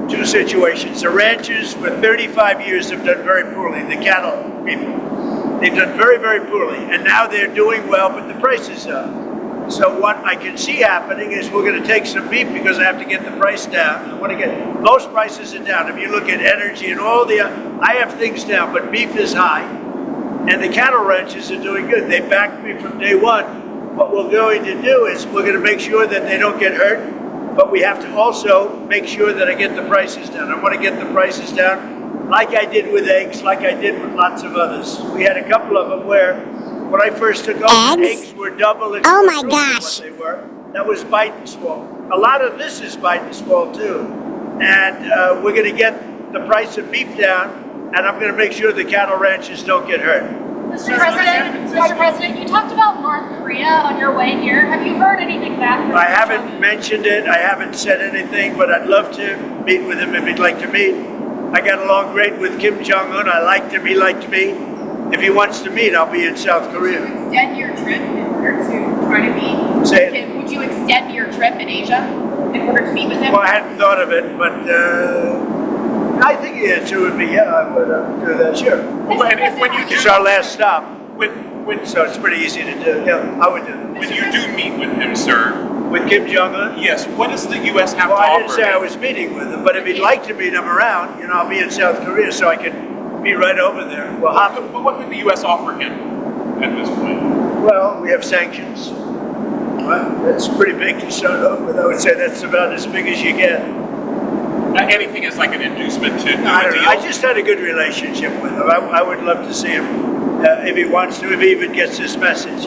two situations. The ranchers for 35 years have done very poorly. The cattle people. They've done very, very poorly, and now they're doing well, but the price is up. So what I can see happening is we're going to take some beef because I have to get the price down. I want to get, most prices are down. If you look at energy and all the, I have things down, but beef is high. And the cattle ranchers are doing good. They backed me from day one. What we're going to do is we're going to make sure that they don't get hurt, but we have to also make sure that I get the prices down. I want to get the prices down like I did with eggs, like I did with lots of others. We had a couple of them where when I first took over, eggs were double and what they were. That was Biden's fault. A lot of this is Biden's fault too. And we're going to get the price of beef down, and I'm going to make sure the cattle ranchers don't get hurt. Mr. President, you talked about North Korea on your way here. Have you heard anything back from I haven't mentioned it. I haven't said anything, but I'd love to meet with him if he'd like to meet. I got along great with Kim Jong-un. I liked him. He liked me. If he wants to meet, I'll be in South Korea. Would you extend your trip in order to try to meet? Say it. Would you extend your trip in Asia in order to meet with him? Well, I hadn't thought of it, but I think the answer would be yeah, I would do that, sure. When you do, It's our last stop. So it's pretty easy to do. Yeah, I would do it. when you do meet with him, sir, With Kim Jong-un? yes, what does the U.S. have Well, to I offer? didn't say I was meeting with him, but if he'd like to meet him around, I'll be in South Korea, so I can be right over there. Well, What could the U.S. offer him at this point? Well, we have sanctions. Well, that's pretty big to start off with. I would say that's about as big as you get. Anything is like an inducement to do I a don't deal? know. I just had a good relationship with him. I would love to see him if he wants to, if he even gets this message.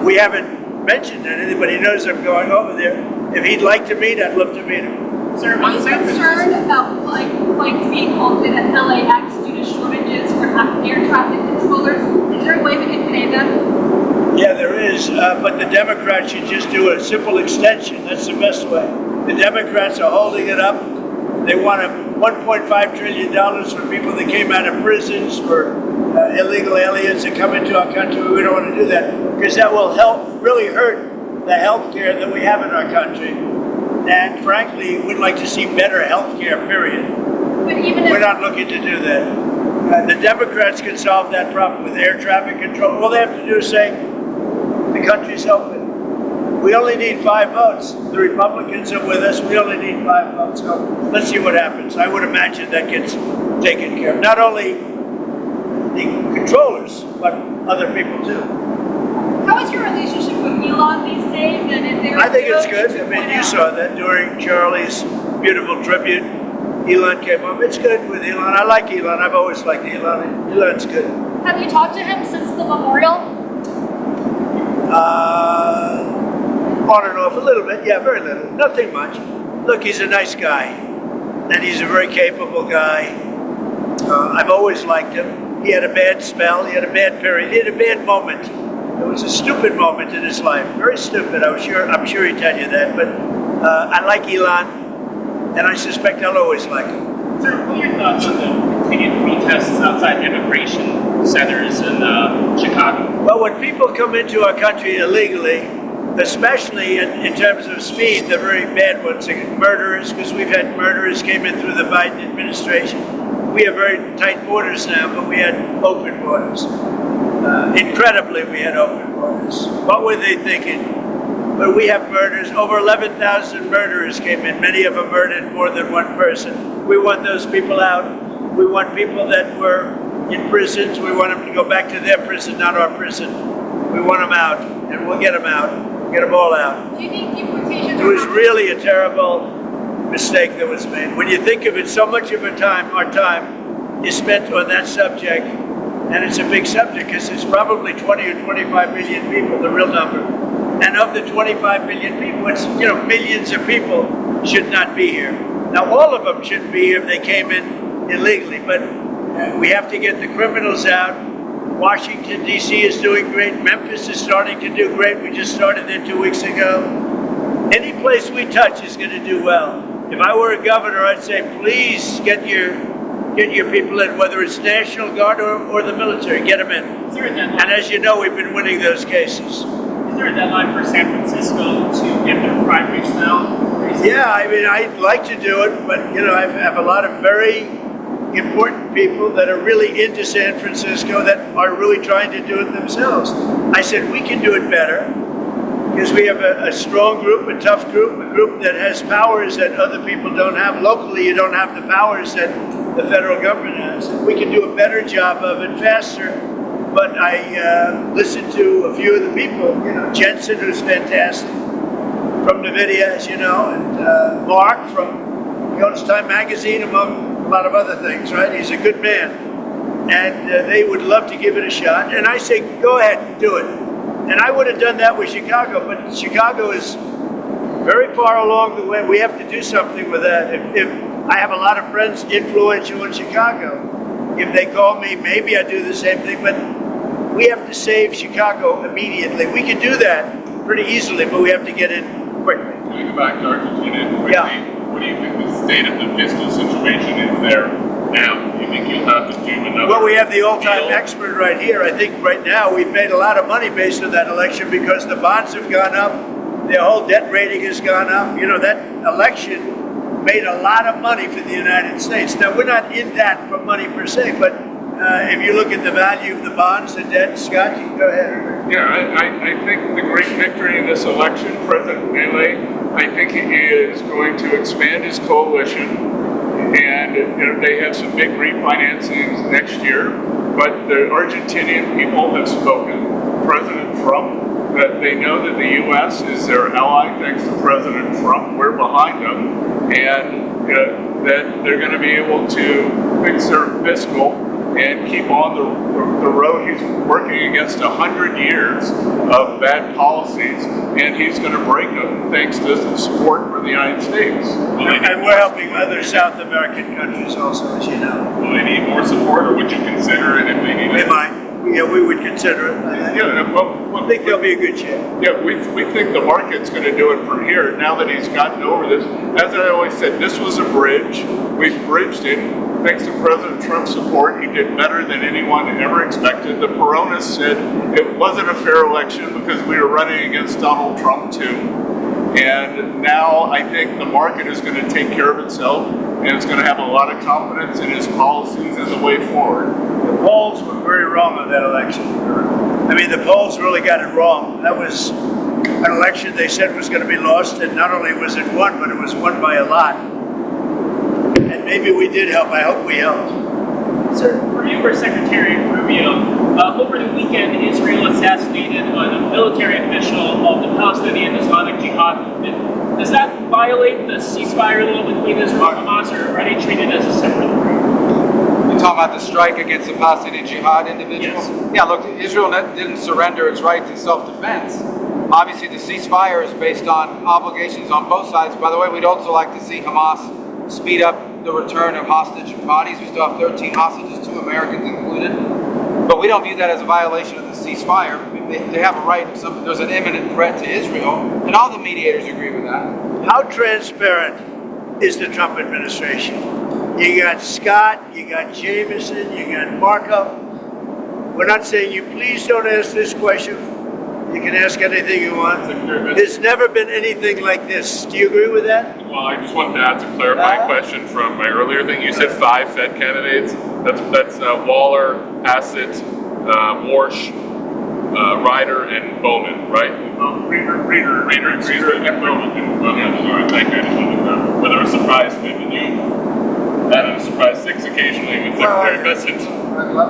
We haven't mentioned anything, but he knows I'm going over there. If he'd like to meet, I'd love to meet him. Sir, are you concerned about flights being halted at LAX due to shortages for air traffic controllers? Is there a way we can pay them? Yeah, there is, but the Democrats should just do a simple extension. That's the best way. The Democrats are holding it up. They want $1.5 trillion for people that came out of prisons, for illegal aliens that come into our country. We don't want to do that because that will really hurt the health care that we have in our country. And frankly, we'd like to see better health care, period. But even We're not looking to do that. The Democrats can solve that problem with air traffic control. All they have to do is say, the country's open. We only need 5 votes. The Republicans are with us. We only need 5 votes. So let's see what happens. I would imagine that gets taken care of. Not only the controllers, but other people too. how is your relationship with Elon these days? And is there I think it's good. I mean, you saw that during Charlie's beautiful tribute. Elon came up. It's good with Elon. I like Elon. I've always liked Elon. Elon's good. Have you talked to him since the memorial? On and off a little bit. Yeah, very little. Nothing much. Look, he's a nice guy. And he's a very capable guy. I've always liked him. He had a bad spell. He had a bad period. He had a bad moment. It was a stupid moment in his life. Very stupid. I'm sure he'd tell you that. But I like Elon. And I suspect I'll always like him. Sir, what are your thoughts on the continued protests outside immigration centers in Chicago? Well, when people come into our country illegally, especially in terms of speed, the very bad ones, murderers, because we've had murderers came in through the Biden administration. We have very tight borders now, but we had open borders. Incredibly, we had open borders. What were they thinking? But we have murders. Over 11,000 murderers came in. Many of them murdered more than one person. We want those people out. We want people that were in prisons. We want them to go back to their prison, not our prison. We want them out, and we'll get them out. Get them all out. Do you think deportation? It was really a terrible mistake that was made. When you think of it, so much of our time is spent on that subject, and it's a big subject because it's probably 20 or 25 million people, the real number. And of the 25 million people, it's, millions of people should not be here. Now, all of them shouldn't be here if they came in illegally, but we have to get the criminals out. Washington, D.C. is doing great. Memphis is starting to do great. We just started there 2 weeks ago. Any place we touch is going to do well. If I were a governor, I'd say, please get your people in, whether it's National Guard or the military. Get them in. And as you know, we've been winning those cases. Is there a deadline for San Francisco to get their crime rates down? Yeah, I mean, I'd like to do it, but, I have a lot of very important people that are really into San Francisco that are really trying to do it themselves. I said, we can do it better because we have a strong group, a tough group, a group that has powers that other people don't have. Locally, you don't have the powers that the federal government has. We can do a better job of it faster. But I listened to a few of the people, Jensen, who's fantastic, from NVIDIA, as you know, and Mark from Time Magazine, among a lot of other things, right? He's a good man. And they would love to give it a shot. And I say, go ahead, do it. And I would have done that with Chicago, but Chicago is very far along the way. We have to do something with that. If I have a lot of friends influential in Chicago. If they call me, maybe I do the same thing, but we have to save Chicago immediately. We can do that pretty easily, but we have to get in quickly. Can we go back to Argentina quickly? Yeah. What do you think the state of the fiscal situation is there now? Do you think you'll have to do another? Well, we have the all-time deal? expert right here. I think right now we've made a lot of money based on that election because the bonds have gone up, their whole debt rating has gone up. You know, that election made a lot of money for the United States. Now, we're not in that for money per se, but if you look at the value of the bonds, the debt, Scott, you can go ahead. Yeah, I think the great victory in this election, President Milei, I think he is going to expand his coalition, and they have some big refinancings next year, but the Argentinian people have spoken. President Trump, that they know that the U.S. is their ally thanks to President Trump. We're behind them, and that they're going to be able to fix their fiscal and keep on the road. He's working against 100 years of bad policies, and he's going to break them thanks to the support for the United States. And we're helping other South American countries also, as you know. Will they need more support, or would you consider it if they need it? They might. Yeah, we would consider it. I think there'll be a good chance. Yeah, we think the market's going to do it from here now that he's gotten over this. As I always said, this was a bridge. We've bridged it. Thanks to President Trump's support, he did better than anyone ever expected. The Peronis said it wasn't a fair election because we were running against Donald Trump too. And now I think the market is going to take care of itself, and it's going to have a lot of confidence in his policies as a way forward. The polls were very wrong on that election. I mean, the polls really got it wrong. That was an election they said was going to be lost, and not only was it won, but it was won by a lot. And maybe we did help. I hope we helped. Sir, for you or Secretary Rubio, over the weekend, Israel assassinated a military official of the Palestinian Islamic Jihad movement. Does that violate the ceasefire law between Israel and Hamas, or are they treated as a separate group? You're talking about the strike against the Palestinian Jihad individuals? Yes. Yeah, look, Israel didn't surrender its right to self-defense. Obviously, the ceasefire is based on obligations on both sides. By the way, we'd also like to see Hamas speed up the return of hostage bodies. We still have 13 hostages, 2 Americans included. But we don't view that as a violation of the ceasefire. They have a right, there's an imminent threat to Israel, and all the mediators agree with that. How transparent is the Trump administration? You got Scott, you got Jameson, you got Marco. We're not saying you please don't ask this question. You can ask anything you want. There's never been anything like this. Do you agree with that? Well, I just wanted to add a clarifying question from my earlier thing. You said 5 Fed candidates. That's Waller, Hassett, Warsh, Ryder, and Bowman, right? Reader, and Bowman. Yeah, thank you. I just wanted to know whether a surprise 5th and you had a surprise 6 occasionally with Secretary Bessent.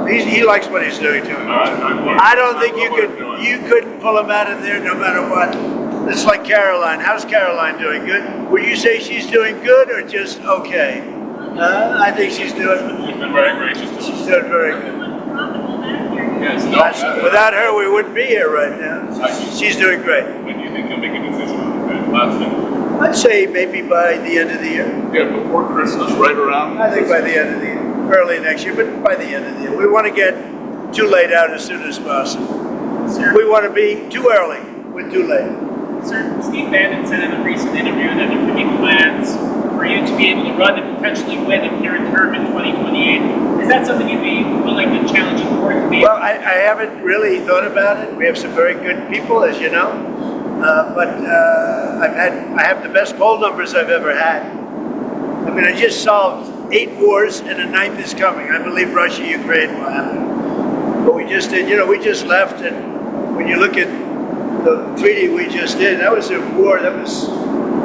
He likes what he's doing too. I don't think you couldn't pull him out of there no matter what. It's like Caroline. How's Caroline doing? Good? Would you say she's doing good or just okay? I think she's doing. She's been very gracious to us. She's doing very good. Yes, without her, we wouldn't be here right now. She's doing great. When do you think you'll make a decision on the last thing? I'd say maybe by the end of the year. Yeah, before Christmas, right around. I think by the end of the year. Early next year, but by the end of the year. We want to get too late out as soon as possible. Sir, we want to be too early with too late. Sir, Steve Bannon said in a recent interview that there could be plans for you to be able to run and potentially win a third term in 2028. Is that something you'd be willing to challenge the court to be? Well, I haven't really thought about it. We have some very good people, as you know, but I have the best poll numbers I've ever had. I mean, I just solved 8 wars and a 9th is coming. I believe Russia, Ukraine will happen. But we just did, we just left, and when you look at the treaty we just did, that was a war that was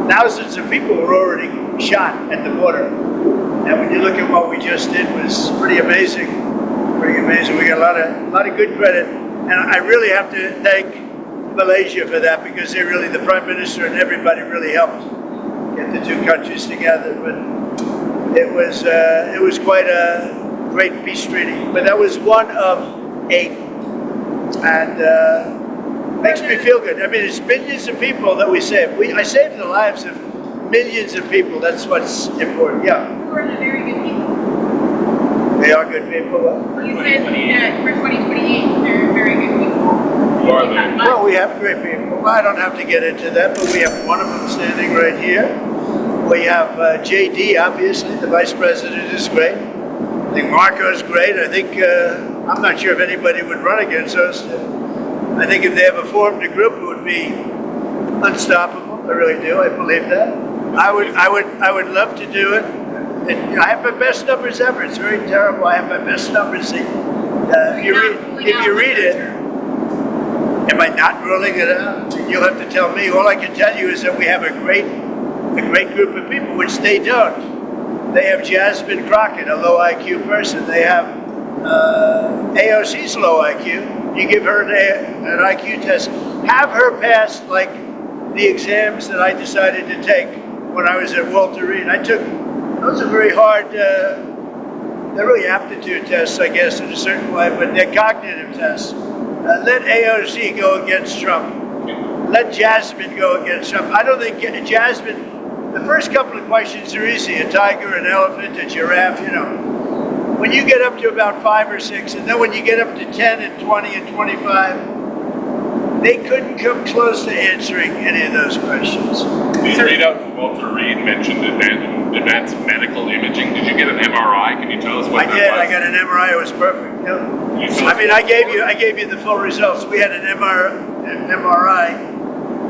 thousands of people were already shot at the border. And when you look at what we just did, it was pretty amazing. Pretty amazing. We got a lot of good credit. And I really have to thank Malaysia for that, because they really, the Prime Minister and everybody really helped get the 2 countries together. But it was quite a great peace treaty, but that was one of 8, and makes me feel good. I mean, it's millions of people that we saved. I saved the lives of millions of people. That's what's important. Yeah. we're the very good people. They are good people. You said that for 2028, they're very good people. Who are they? Well, we have great people. I don't have to get into that, but we have one of them standing right here. We have JD, obviously. The vice president is great. I think Marco's great. I think, I'm not sure if anybody would run against us. I think if they ever formed a group, it would be unstoppable. I really do. I believe that. I would love to do it. And I have my best numbers ever. It's very terrible. I have my best numbers. If you read it, am I not ruling it out? You'll have to tell me. All I can tell you is that we have a great group of people, which they don't. They have Jasmine Crockett, a low IQ person. They have AOC's low IQ. You give her an IQ test. Have her pass like the exams that I decided to take when I was at Walter Reed. Those are very hard, they're really aptitude tests, I guess, in a certain way, but they're cognitive tests. Let AOC go against Trump. Let Jasmine go against Trump. I don't think Jasmine, the first couple of questions are easy. A tiger, an elephant, a giraffe, you know. When you get up to about 5 or 6, and then when you get up to 10 and 20 and 25, they couldn't come close to answering any of those questions. The readout from Walter Reed mentioned advanced medical imaging. Did you get an MRI? Can you tell us what that was? I did. I got an MRI. It was perfect. Yeah. I mean, I gave you the full results. We had an MRI,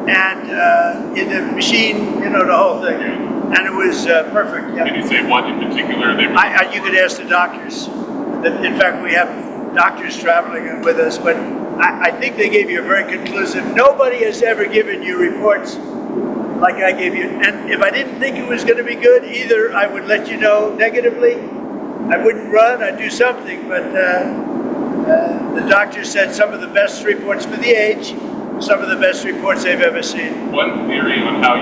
and in the machine, you know, the whole thing, and it was perfect. Yeah. Can you say what in particular? You could ask the doctors. In fact, we have doctors traveling with us, but I think they gave you a very conclusive. Nobody has ever given you reports like I gave you. And if I didn't think it was going to be good, either I would let you know negatively, I wouldn't run, I'd do something. But the doctor said some of the best reports for the age, some of the best reports they've ever seen. One theory on how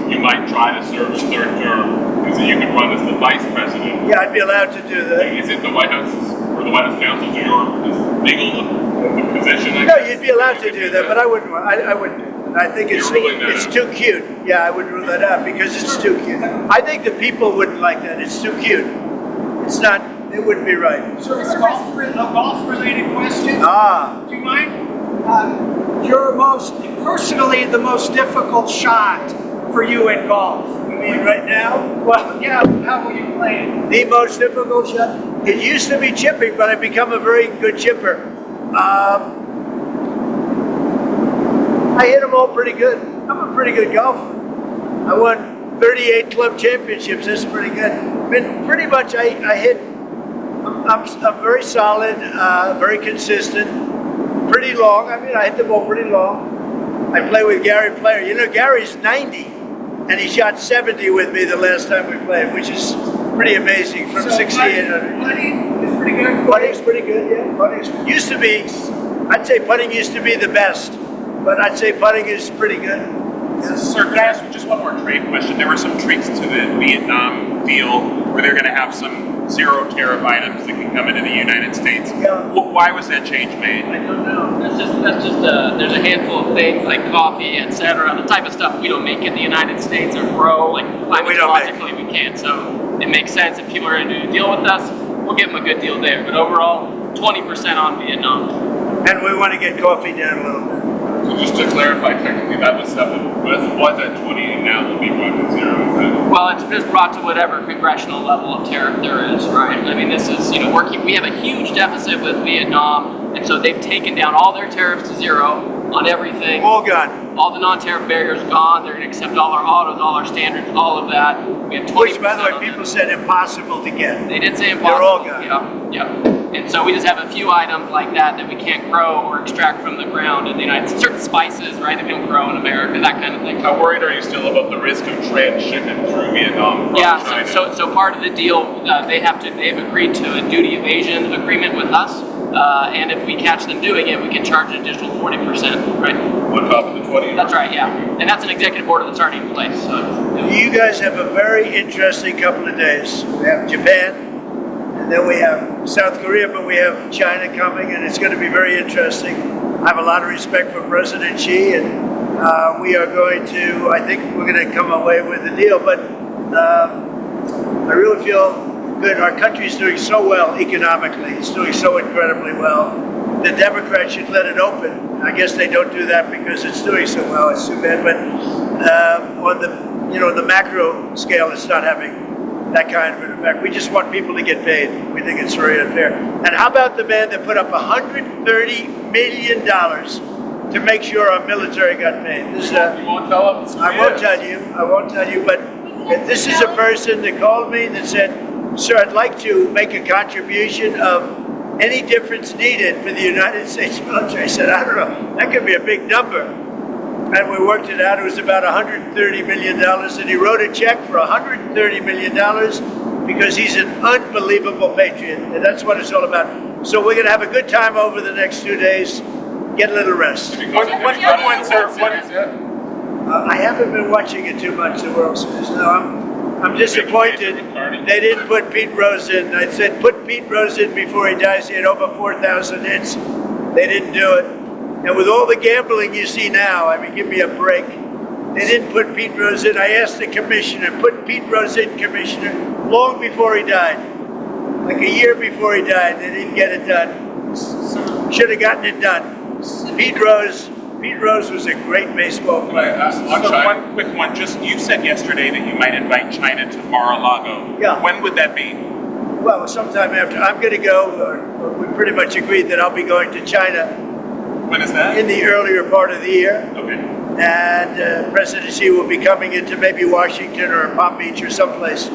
you might try to serve a third term is that you could run as the vice president. Yeah, I'd be allowed to do that. Is it the White House or the White House counsel to your legal position? No, you'd be allowed to do that, but I wouldn't. I wouldn't do it. I think it's too cute. Yeah, I would rule that out because it's too cute. I think the people wouldn't like that. It's too cute. It's not. It wouldn't be right. So a golf-related question. Do you mind? Your personally the most difficult shot for you in golf. You mean right now? Well, yeah. How were you playing? The most difficult shot. It used to be chipping, but I've become a very good chipper. I hit them all pretty good. I'm a pretty good golfer. I won 38 club championships. That's pretty good. Pretty much, I hit. I'm very solid, very consistent, pretty long. I mean, I hit the ball pretty long. I play with Gary Player. You know, Gary's 90, and he shot 70 with me the last time we played, which is pretty amazing from 6,800. Putting is pretty good. Putting's pretty good, yeah. Putting used to be. I'd say putting used to be the best, but I'd say putting is pretty good. Sir, could I ask you just one more trade question? There were some tweaks to the Vietnam deal where they're going to have some zero tariff items that can come into the United States. Yeah. Why was that change made? I don't know. That's just there's a handful of things like coffee, etc. The type of stuff we don't make in the United States or grow, like climatologically we can't. So it makes sense if people are going to do a deal with us, we'll give them a good deal there. But overall, 20% on Vietnam. And we want to get coffee down a little bit. So just to clarify, technically that was stuff that was at 20 and now will be brought to zero. Well, it's just brought to whatever congressional level of tariff there is, right? I mean, this is, we have a huge deficit with Vietnam, and so they've taken down all their tariffs to zero on everything. All gone. All the non-tariff barriers gone. They're going to accept all our autos, all our standards, all of that. We have 20%. Which, by the way, people said impossible to get. They did say impossible. They're all gone. Yeah. And so we just have a few items like that we can't grow or extract from the ground in the United States. Certain spices, right, that we don't grow in America, that kind of thing. How worried are you still about the risk of transshipment through Vietnam? Yeah, so part of the deal, they've agreed to a duty evasion agreement with us. And if we catch them doing it, we can charge an additional 40%, right? On top of the 20? That's right, yeah. And that's an executive order that's already in place. So you guys have a very interesting couple of days. We have Japan, and then we have South Korea, but we have China coming, and it's going to be very interesting. I have a lot of respect for President Xi, and we are going to, I think we're going to come away with a deal, but I really feel good. Our country is doing so well economically. It's doing so incredibly well. The Democrats should let it open. I guess they don't do that because it's doing so well. It's too bad. But on the macro scale, it's not having that kind of an effect. We just want people to get paid. We think it's very unfair. And how about the man that put up $130 million to make sure our military got paid? This is You won't tell us. I won't tell you, but this is a person that called me that said, sir, I'd like to make a contribution of any difference needed for the United States military. I said, I don't know, that could be a big number. And we worked it out. It was about $130 million. And he wrote a check for $130 million because he's an unbelievable patriot. And that's what it's all about. So we're going to have a good time over the next 2 days. Get a little rest. What is it? I haven't been watching it too much, the World Series. No, I'm disappointed. They didn't put Pete Rose in. I said, put Pete Rose in before he dies. He had over 4,000 hits. They didn't do it. And with all the gambling you see now, I mean, give me a break. They didn't put Pete Rose in. I asked the commissioner, put Pete Rose in, commissioner, long before he died. Like a year before he died. They didn't get it done. Should have gotten it done. Pete Rose was a great baseball player. So one quick one. Just you said yesterday that you might invite China to Mar-a-Lago. Yeah. When would that be? Well, sometime after. I'm going to go. Or we pretty much agreed that I'll be going to China. When is that? In the earlier part of the year. Okay. And President Xi will be coming into maybe Washington or Palm Beach or someplace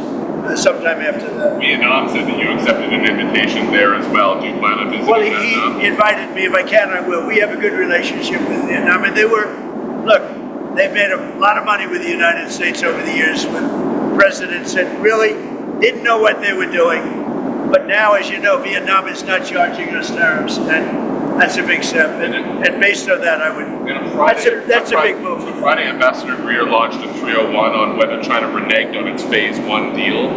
sometime after that. Vietnam said that you accepted an invitation there as well. Do you plan on visiting Well, Vietnam? he invited me. If I can, I will. We have a good relationship with Vietnam. And they've made a lot of money with the United States over the years when presidents that really didn't know what they were doing. But now, as you know, Vietnam is not charging us tariffs. And that's a big step. And based on that, I would. That's a big move. So Friday, Ambassador Greer launched a 301 on whether China reneged on its Phase 1 deal.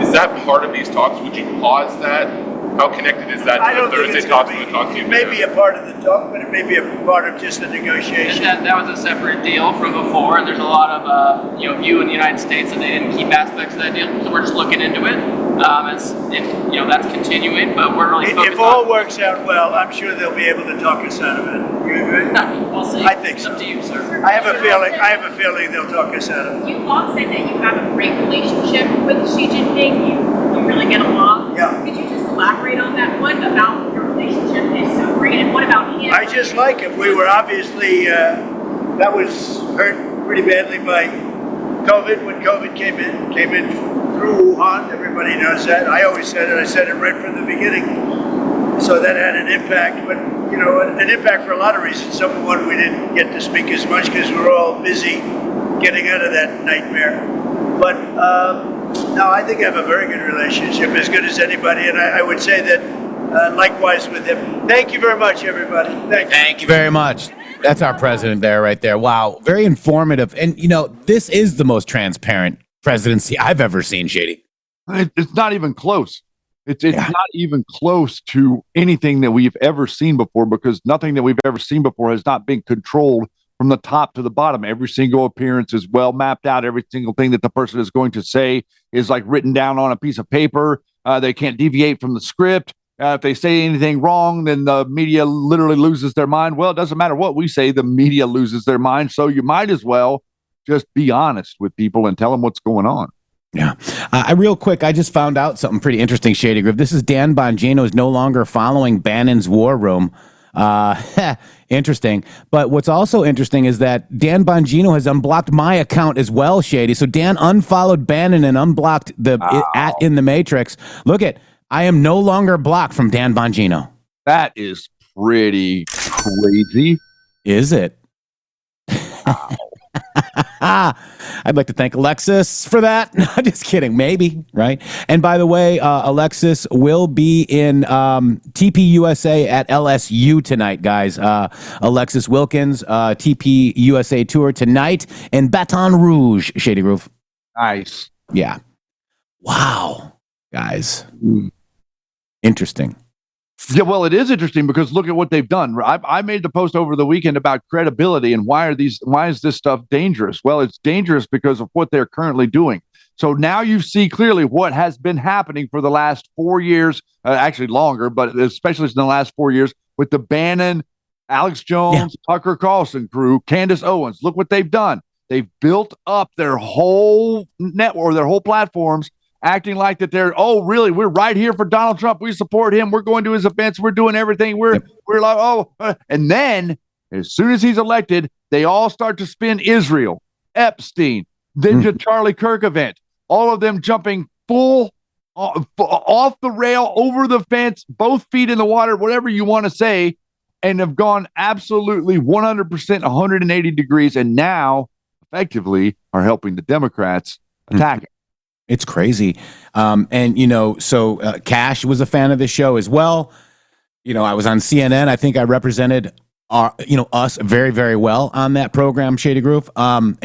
Is that part of these talks? Would you pause that? How connected is that to the Thursday talks and the talks you It may be a part of the talk, but it may be a part of just the negotiation. That was a separate deal from before, and there's a lot of view in the United States that they didn't keep aspects of that deal. So we're just looking into it. That's continuing, but we're really focused. If all works out well, I'm sure they'll be able to talk us out of it. You agree? We'll see. I think so. It's up to you, sir. I have a feeling they'll talk us out of it. You all say that you have a great relationship with Xi Jinping. You really get along. Yeah. Could you just elaborate on that? What about your relationship is so great, and what about him? I just like him. We were obviously that was hurt pretty badly by COVID when COVID came in through Wuhan. Everybody knows that. I always said it. I said it right from the beginning. So that had an impact, but an impact for a lot of reasons. Number one, we didn't get to speak as much because we were all busy getting out of that nightmare. But no, I think I have a very good relationship, as good as anybody, and I would say that likewise with him. Thank you very much, everybody. Thank you very much. That's our president there, right there. Wow, very informative. And, this is the most transparent presidency I've ever seen, Shady. It's not even close. It's not even close to anything that we've ever seen before, because nothing that we've ever seen before has not been controlled from the top to the bottom. Every single appearance is well mapped out. Every single thing that the person is going to say is like written down on a piece of paper. They can't deviate from the script. If they say anything wrong, then the media literally loses their mind. Well, it doesn't matter what we say. The media loses their mind. So you might as well just be honest with people and tell them what's going on. Yeah. Real quick, I just found out something pretty interesting, Shady Groove. This is Dan Bongino is no longer following Bannon's War Room. Interesting. But what's also interesting is that Dan Bongino has unblocked my account as well, Shady. So Dan unfollowed Bannon and unblocked the @in the Matrix. Look at, I am no longer blocked from Dan Bongino. That is pretty crazy. Is it? I'd like to thank Alexis for that. No, just kidding. Maybe, right? And by the way, Alexis will be in TPUSA at LSU tonight, guys. Alexis Wilkins, TPUSA tour tonight in Baton Rouge, Shady Groove. Nice. Yeah. Wow, guys. Interesting. Yeah, well, it is interesting because look at what they've done. I made the post over the weekend about credibility and why is this stuff dangerous? Well, it's dangerous because of what they're currently doing. So now you see clearly what has been happening for the last 4 years, actually longer, but especially in the last 4 years with the Bannon, Alex Jones, Tucker Carlson crew, Candace Owens. Look what they've done. They've built up their whole network, their whole platforms, acting like that they're, oh, really, we're right here for Donald Trump. We support him. We're going to his events. We're doing everything. We're like, oh. And then as soon as he's elected, they all start to spin Israel, Epstein, then the Charlie Kirk event. All of them jumping full off the rail, over the fence, both feet in the water, whatever you want to say, and have gone absolutely 100%, 180 degrees, and now effectively are helping the Democrats attack it. It's crazy. So Cash was a fan of the show as well. I was on CNN. I think I represented us very, very well on that program, Shady Groove. I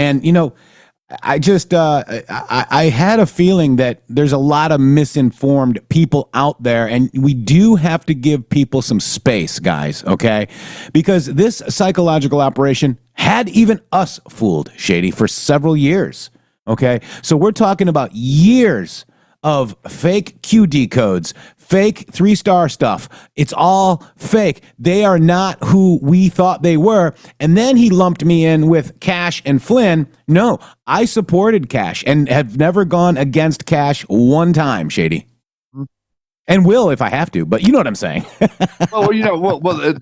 had a feeling that there's a lot of misinformed people out there, and we do have to give people some space, guys, okay? Because this psychological operation had even us fooled, Shady, for several years, okay? So we're talking about years of fake QD codes, fake 3-star stuff. It's all fake. They are not who we thought they were. And then he lumped me in with Cash and Flynn. No, I supported Cash and have never gone against Cash one time, Shady. And will if I have to, but you know what I'm saying. well,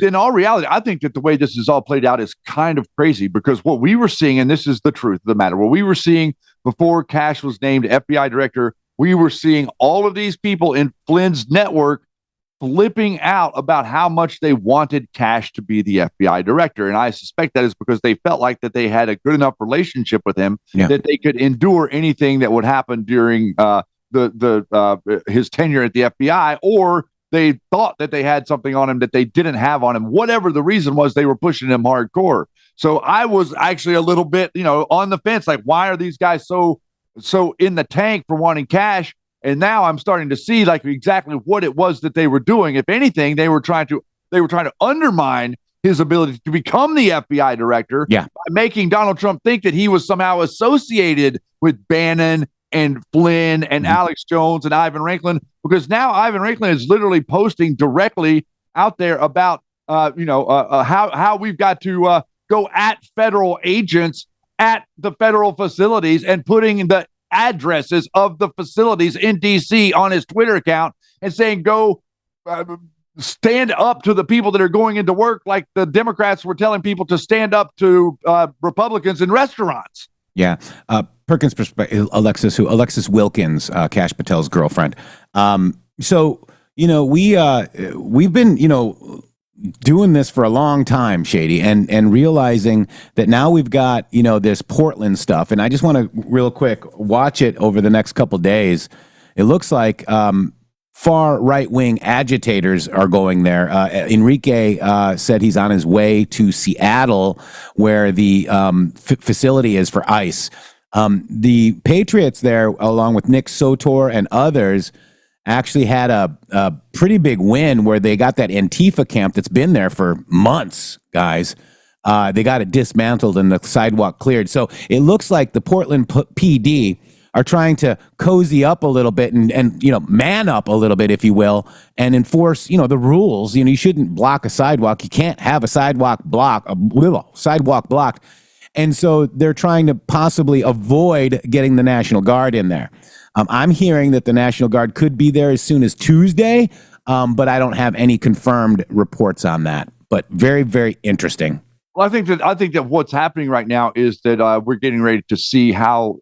in all reality, I think that the way this is all played out is kind of crazy, because what we were seeing, and this is the truth of the matter, what we were seeing before Cash was named FBI director, we were seeing all of these people in Flynn's network flipping out about how much they wanted Cash to be the FBI director. And I suspect that is because they felt like that they had a good enough relationship with him that they could endure anything that would happen during his tenure at the FBI, or they thought that they had something on him that they didn't have on him. Whatever the reason was, they were pushing him hardcore. So I was actually a little bit, on the fence, like, why are these guys so in the tank for wanting Cash? And now I'm starting to see like exactly what it was that they were doing. If anything, they were trying to undermine his ability to become the FBI director by making Donald Trump think that he was somehow associated with Bannon and Flynn and Alex Jones and Ivan Ranklin, because now Ivan Ranklin is literally posting directly out there about how we've got to go at federal agents at the federal facilities and putting the addresses of the facilities in DC on his Twitter account and saying, go stand up to the people that are going into work, like the Democrats were telling people to stand up to Republicans in restaurants. Yeah. Perkins perspective, Alexis Wilkins, Cash Patel's girlfriend. We've been, doing this for a long time, Shady, and realizing that now we've got, this Portland stuff. And I just want to real quick watch it over the next couple days. It looks like far right-wing agitators are going there. Enrique said he's on his way to Seattle, where the facility is for ICE. The Patriots there, along with Nick Sotor and others, actually had a pretty big win where they got that Antifa camp that's been there for months, guys. They got it dismantled and the sidewalk cleared. So it looks like the Portland PD are trying to cozy up a little bit and man up a little bit, if you will, and enforce, the rules. You shouldn't block a sidewalk. You can't have a sidewalk blocked. And so they're trying to possibly avoid getting the National Guard in there. I'm hearing that the National Guard could be there as soon as Tuesday, but I don't have any confirmed reports on that. But very, very interesting. Well, I think that what's happening right now is that we're getting ready to see how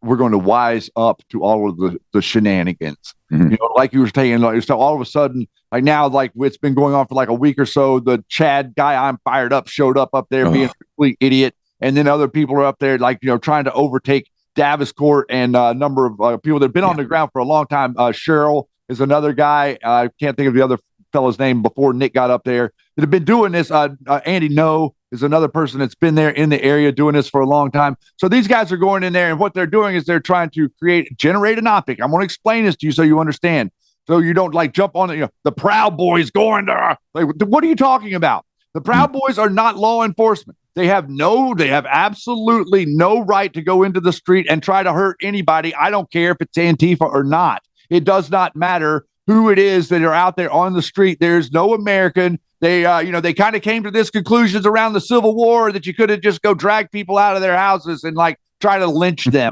we're going to wise up to all of the shenanigans. Mm-hmm. Like you were saying, so all of a sudden, like now, like it's been going on for like a week or so. The Chad guy, I'm fired up, showed up there being a complete idiot, and then other people are up there like trying to overtake Davis Court and a number of people that have been on the ground for a long time. Cheryl is another guy. I can't think of the other fellow's name before Nick got up there that have been doing this. Andy No is another person that's been there in the area doing this for a long time. So these guys are going in there, and what they're doing is they're trying to generate an optic. I'm going to explain this to you so you understand. So you don't like jump on the Proud Boys going to, like, what are you talking about? The Proud Boys are not law enforcement. They have absolutely no right to go into the street and try to hurt anybody. I don't care if it's Antifa or not. It does not matter who it is that are out there on the street. There's no American. They kind of came to this conclusions around the Civil War that you could have just go drag people out of their houses and like try to lynch them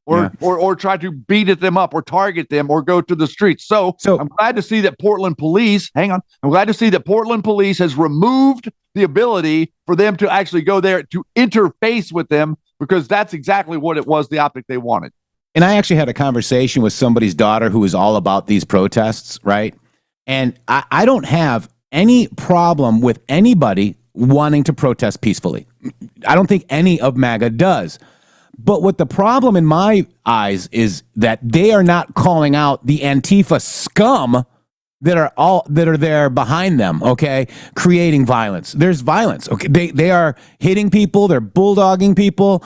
or try to beat at them up or target them or go to the streets. So I'm glad to see that Portland police, I'm glad to see that Portland police has removed the ability for them to actually go there to interface with them, because that's exactly what it was, the optic they wanted. And I actually had a conversation with somebody's daughter who was all about these protests, right? And I don't have any problem with anybody wanting to protest peacefully. I don't think any of MAGA does. But what the problem in my eyes is that they are not calling out the Antifa scum that are there behind them, okay, creating violence. There's violence, okay. They are hitting people, they're bulldogging people,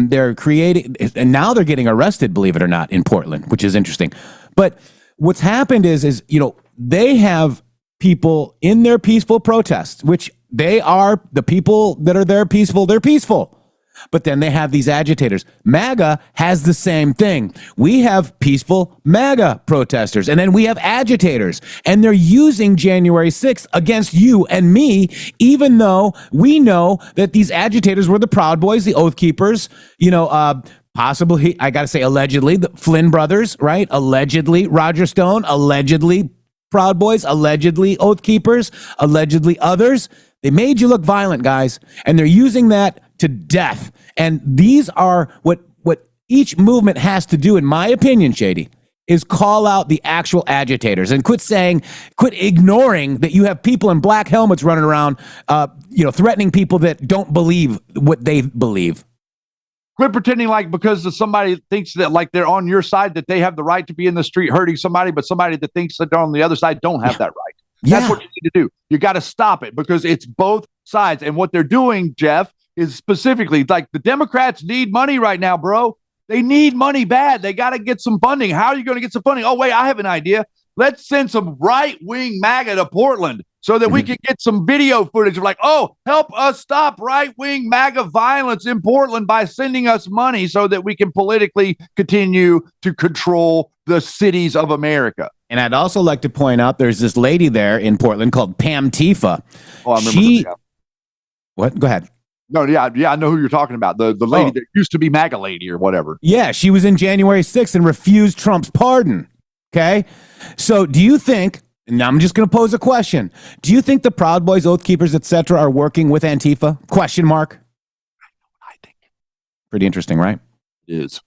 they're creating, and now they're getting arrested, believe it or not, in Portland, which is interesting. But what's happened is they have people in their peaceful protests, which they are the people that are there peaceful, they're peaceful. But then they have these agitators. MAGA has the same thing. We have peaceful MAGA protesters, and then we have agitators, and they're using January 6th against you and me, even though we know that these agitators were the Proud Boys, the Oath Keepers, possibly, I got to say allegedly, the Flynn brothers, right? Allegedly, Roger Stone, allegedly Proud Boys, allegedly Oath Keepers, allegedly others. They made you look violent, guys, and they're using that to death. And these are what each movement has to do, in my opinion, Shady, is call out the actual agitators and quit ignoring that you have people in black helmets running around, threatening people that don't believe what they believe. Quit pretending like because somebody thinks that like they're on your side that they have the right to be in the street hurting somebody, but somebody that thinks that they're on the other side don't have that right. That's what you need to do. You got to stop it, because it's both sides. And what they're doing, Jeff, is specifically like the Democrats need money right now, bro. They need money bad. They got to get some funding. How are you going to get some funding? Oh, wait, I have an idea. Let's send some right-wing MAGA to Portland so that we can get some video footage of like, oh, help us stop right-wing MAGA violence in Portland by sending us money so that we can politically continue to control the cities of America. And I'd also like to point out there's this lady there in Portland called Pam Tifa. Oh, I remember. What? Go ahead. No, yeah, I know who you're talking about. The lady that used to be MAGA lady or whatever. Yeah, she was in January 6th and refused Trump's pardon. Okay? So do you think, and I'm just going to pose a question, do you think the Proud Boys, Oath Keepers, etc. are working with Antifa? Question mark. I think. Pretty interesting, right? It is.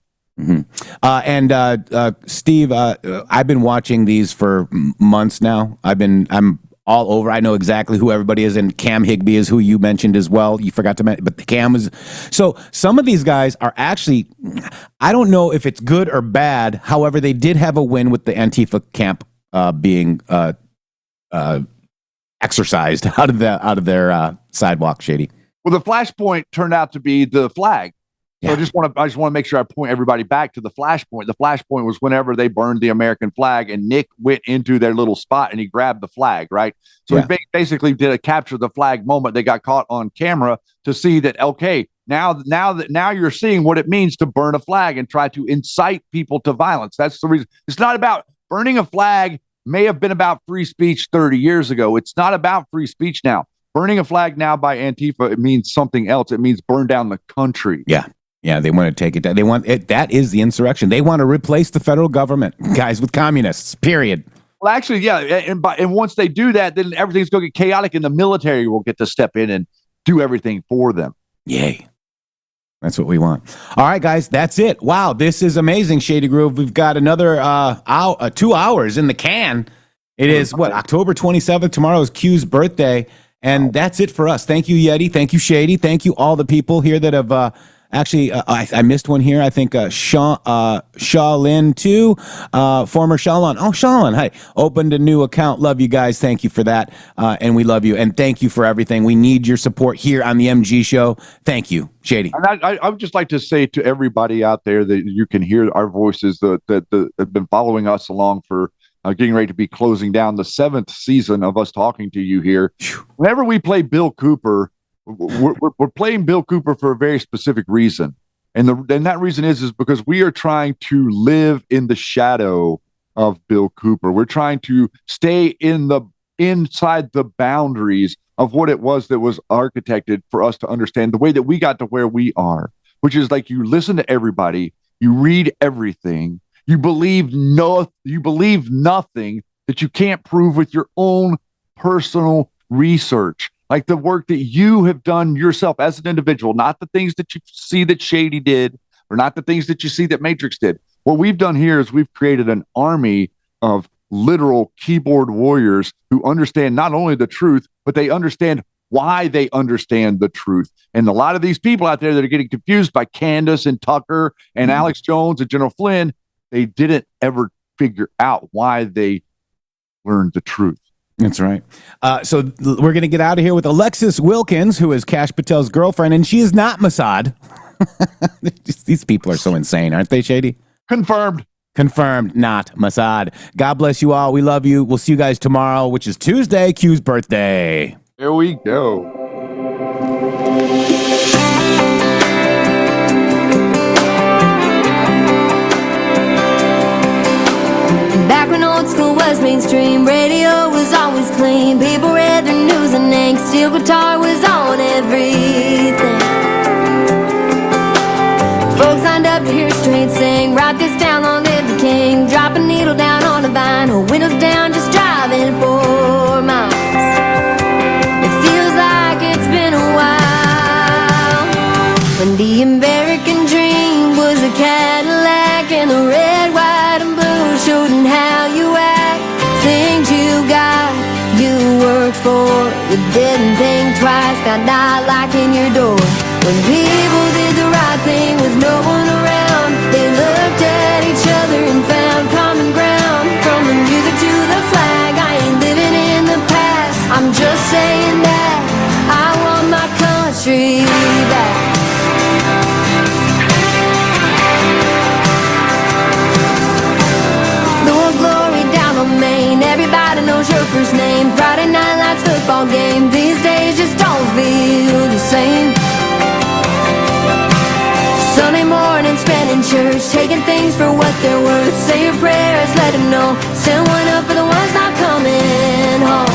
And Steve, I've been watching these for months now. I'm all over. I know exactly who everybody is, and Cam Higbee is who you mentioned as well. You forgot to mention, but the Cam was. So some of these guys are actually, I don't know if it's good or bad. However, they did have a win with the Antifa camp being exercised out of their sidewalk, Shady. Well, the flashpoint turned out to be the flag. So I just want to make sure I point everybody back to the flashpoint. The flashpoint was whenever they burned the American flag, and Nick went into their little spot and he grabbed the flag, right? So he basically did a capture the flag moment. They got caught on camera to see that, okay, now you're seeing what it means to burn a flag and try to incite people to violence. That's the reason. It's not about burning a flag. May have been about free speech 30 years ago. It's not about free speech now. Burning a flag now by Antifa, it means something else. It means burn down the country. Yeah, they want to take it down. They want it. That is the insurrection. They want to replace the federal government, guys, with communists, period. Well, actually, yeah. And once they do that, then everything's going to get chaotic, and the military will get to step in and do everything for them. Yay. That's what we want. All right, guys, that's it. Wow, this is amazing, Shady Groove. We've got another 2 hours in the can. It is, October 27th. Tomorrow is Q's birthday, and that's it for us. Thank you, Yeti. Thank you, Shady. Thank you, all the people here that have... Actually, I missed one here. I think Shaolin too, former Shaolin. Oh, Shaolin, hi. Opened a new account. Love you guys. Thank you for that. And we love you. And thank you for everything. We need your support here on the MG Show. Thank you, Shady. And I would just like to say to everybody out there that you can hear our voices that have been following us along for getting ready to be closing down the 7th season of us talking to you here. Whenever we play Bill Cooper, we're playing Bill Cooper for a very specific reason. And that reason is because we are trying to live in the shadow of Bill Cooper. We're trying to stay inside the boundaries of what it was that was architected for us to understand the way that we got to where we are, which is like you listen to everybody, you read everything, you believe nothing that you can't prove with your own personal research. Like the work that you have done yourself as an individual, not the things that you see that Shady did, or not the things that you see that Matrix did. What we've done here is we've created an army of literal keyboard warriors who understand not only the truth, but they understand why they understand the truth. And a lot of these people out there that are getting confused by Candace and Tucker and Alex Jones and General Flynn, they didn't ever figure out why they learned the truth. That's right. So we're going to get out of here with Alexis Wilkins, who is Kash Patel's girlfriend, and she is not Mossad. These people are so insane, aren't they, Shady? Confirmed. Confirmed, not Mossad. God bless you all. We love you. We'll see you guys tomorrow, which is Tuesday, Q's birthday. Here we go. Back when old school was mainstream, radio was always clean. People read their news and ink, steel guitar was on everything. Folks lined up to hear straight sing. Write this down, long live the king. Drop a needle down on a vine, hold windows down, just driving 4 miles. It feels like it's been a while. When the American dream was a Cadillac, and the red, white, and blue showed in how you act. Things you got, you worked for. You didn't think twice, got not locking your door. When people did the right thing with no one around, they looked at each other and found common ground. From the music to the flag, I ain't living in the past. I'm just saying that I want my country back. Lord glory down on Main, everybody knows your first name. Friday night lights football game, these days just don't feel the same. Sunday morning spent in church, taking things for what they're worth. Say your prayers, let them know. Send one up for the ones not coming home.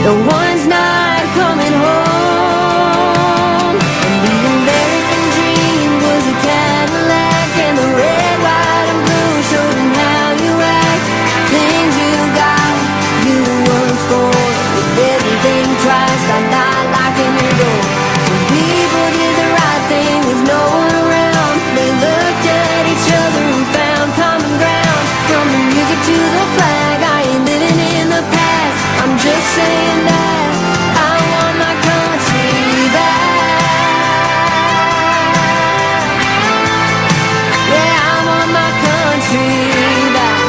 The ones not coming home. And the American dream was a Cadillac, and the red, white, and blue showed them how you act. Things you got, you worked for. You didn't think twice, got not locking your door. When people did the right thing with no one around, they looked at each other and found common ground. From the music to the flag, I ain't living in the past. I'm just saying that I want my country back. Yeah, I want my country back.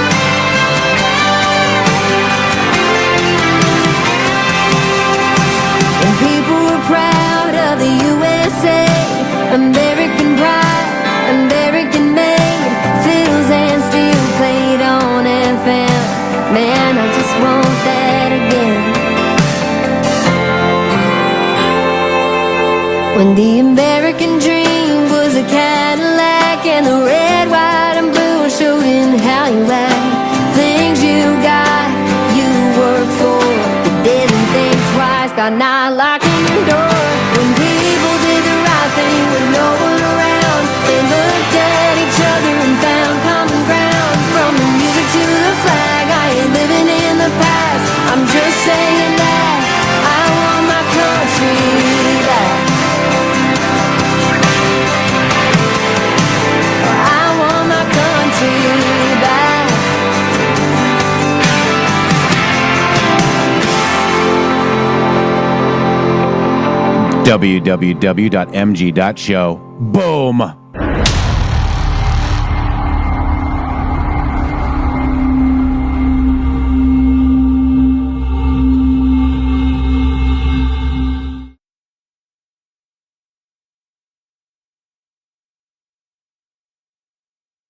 And people were proud of the USA, American pride, American made. Fiddles and steel played on FM. Man, I just want that again. When the American dream was a Cadillac, and the red, white, and blue showed in how you act. Things you got, you worked for. You didn't think twice, got not locking your door. When people did the right thing with no one around, they looked at each other and found common ground. From the music to the flag, I ain't living in the past. I'm just saying that I want my country back. I want my country back. www.mg.show. Boom.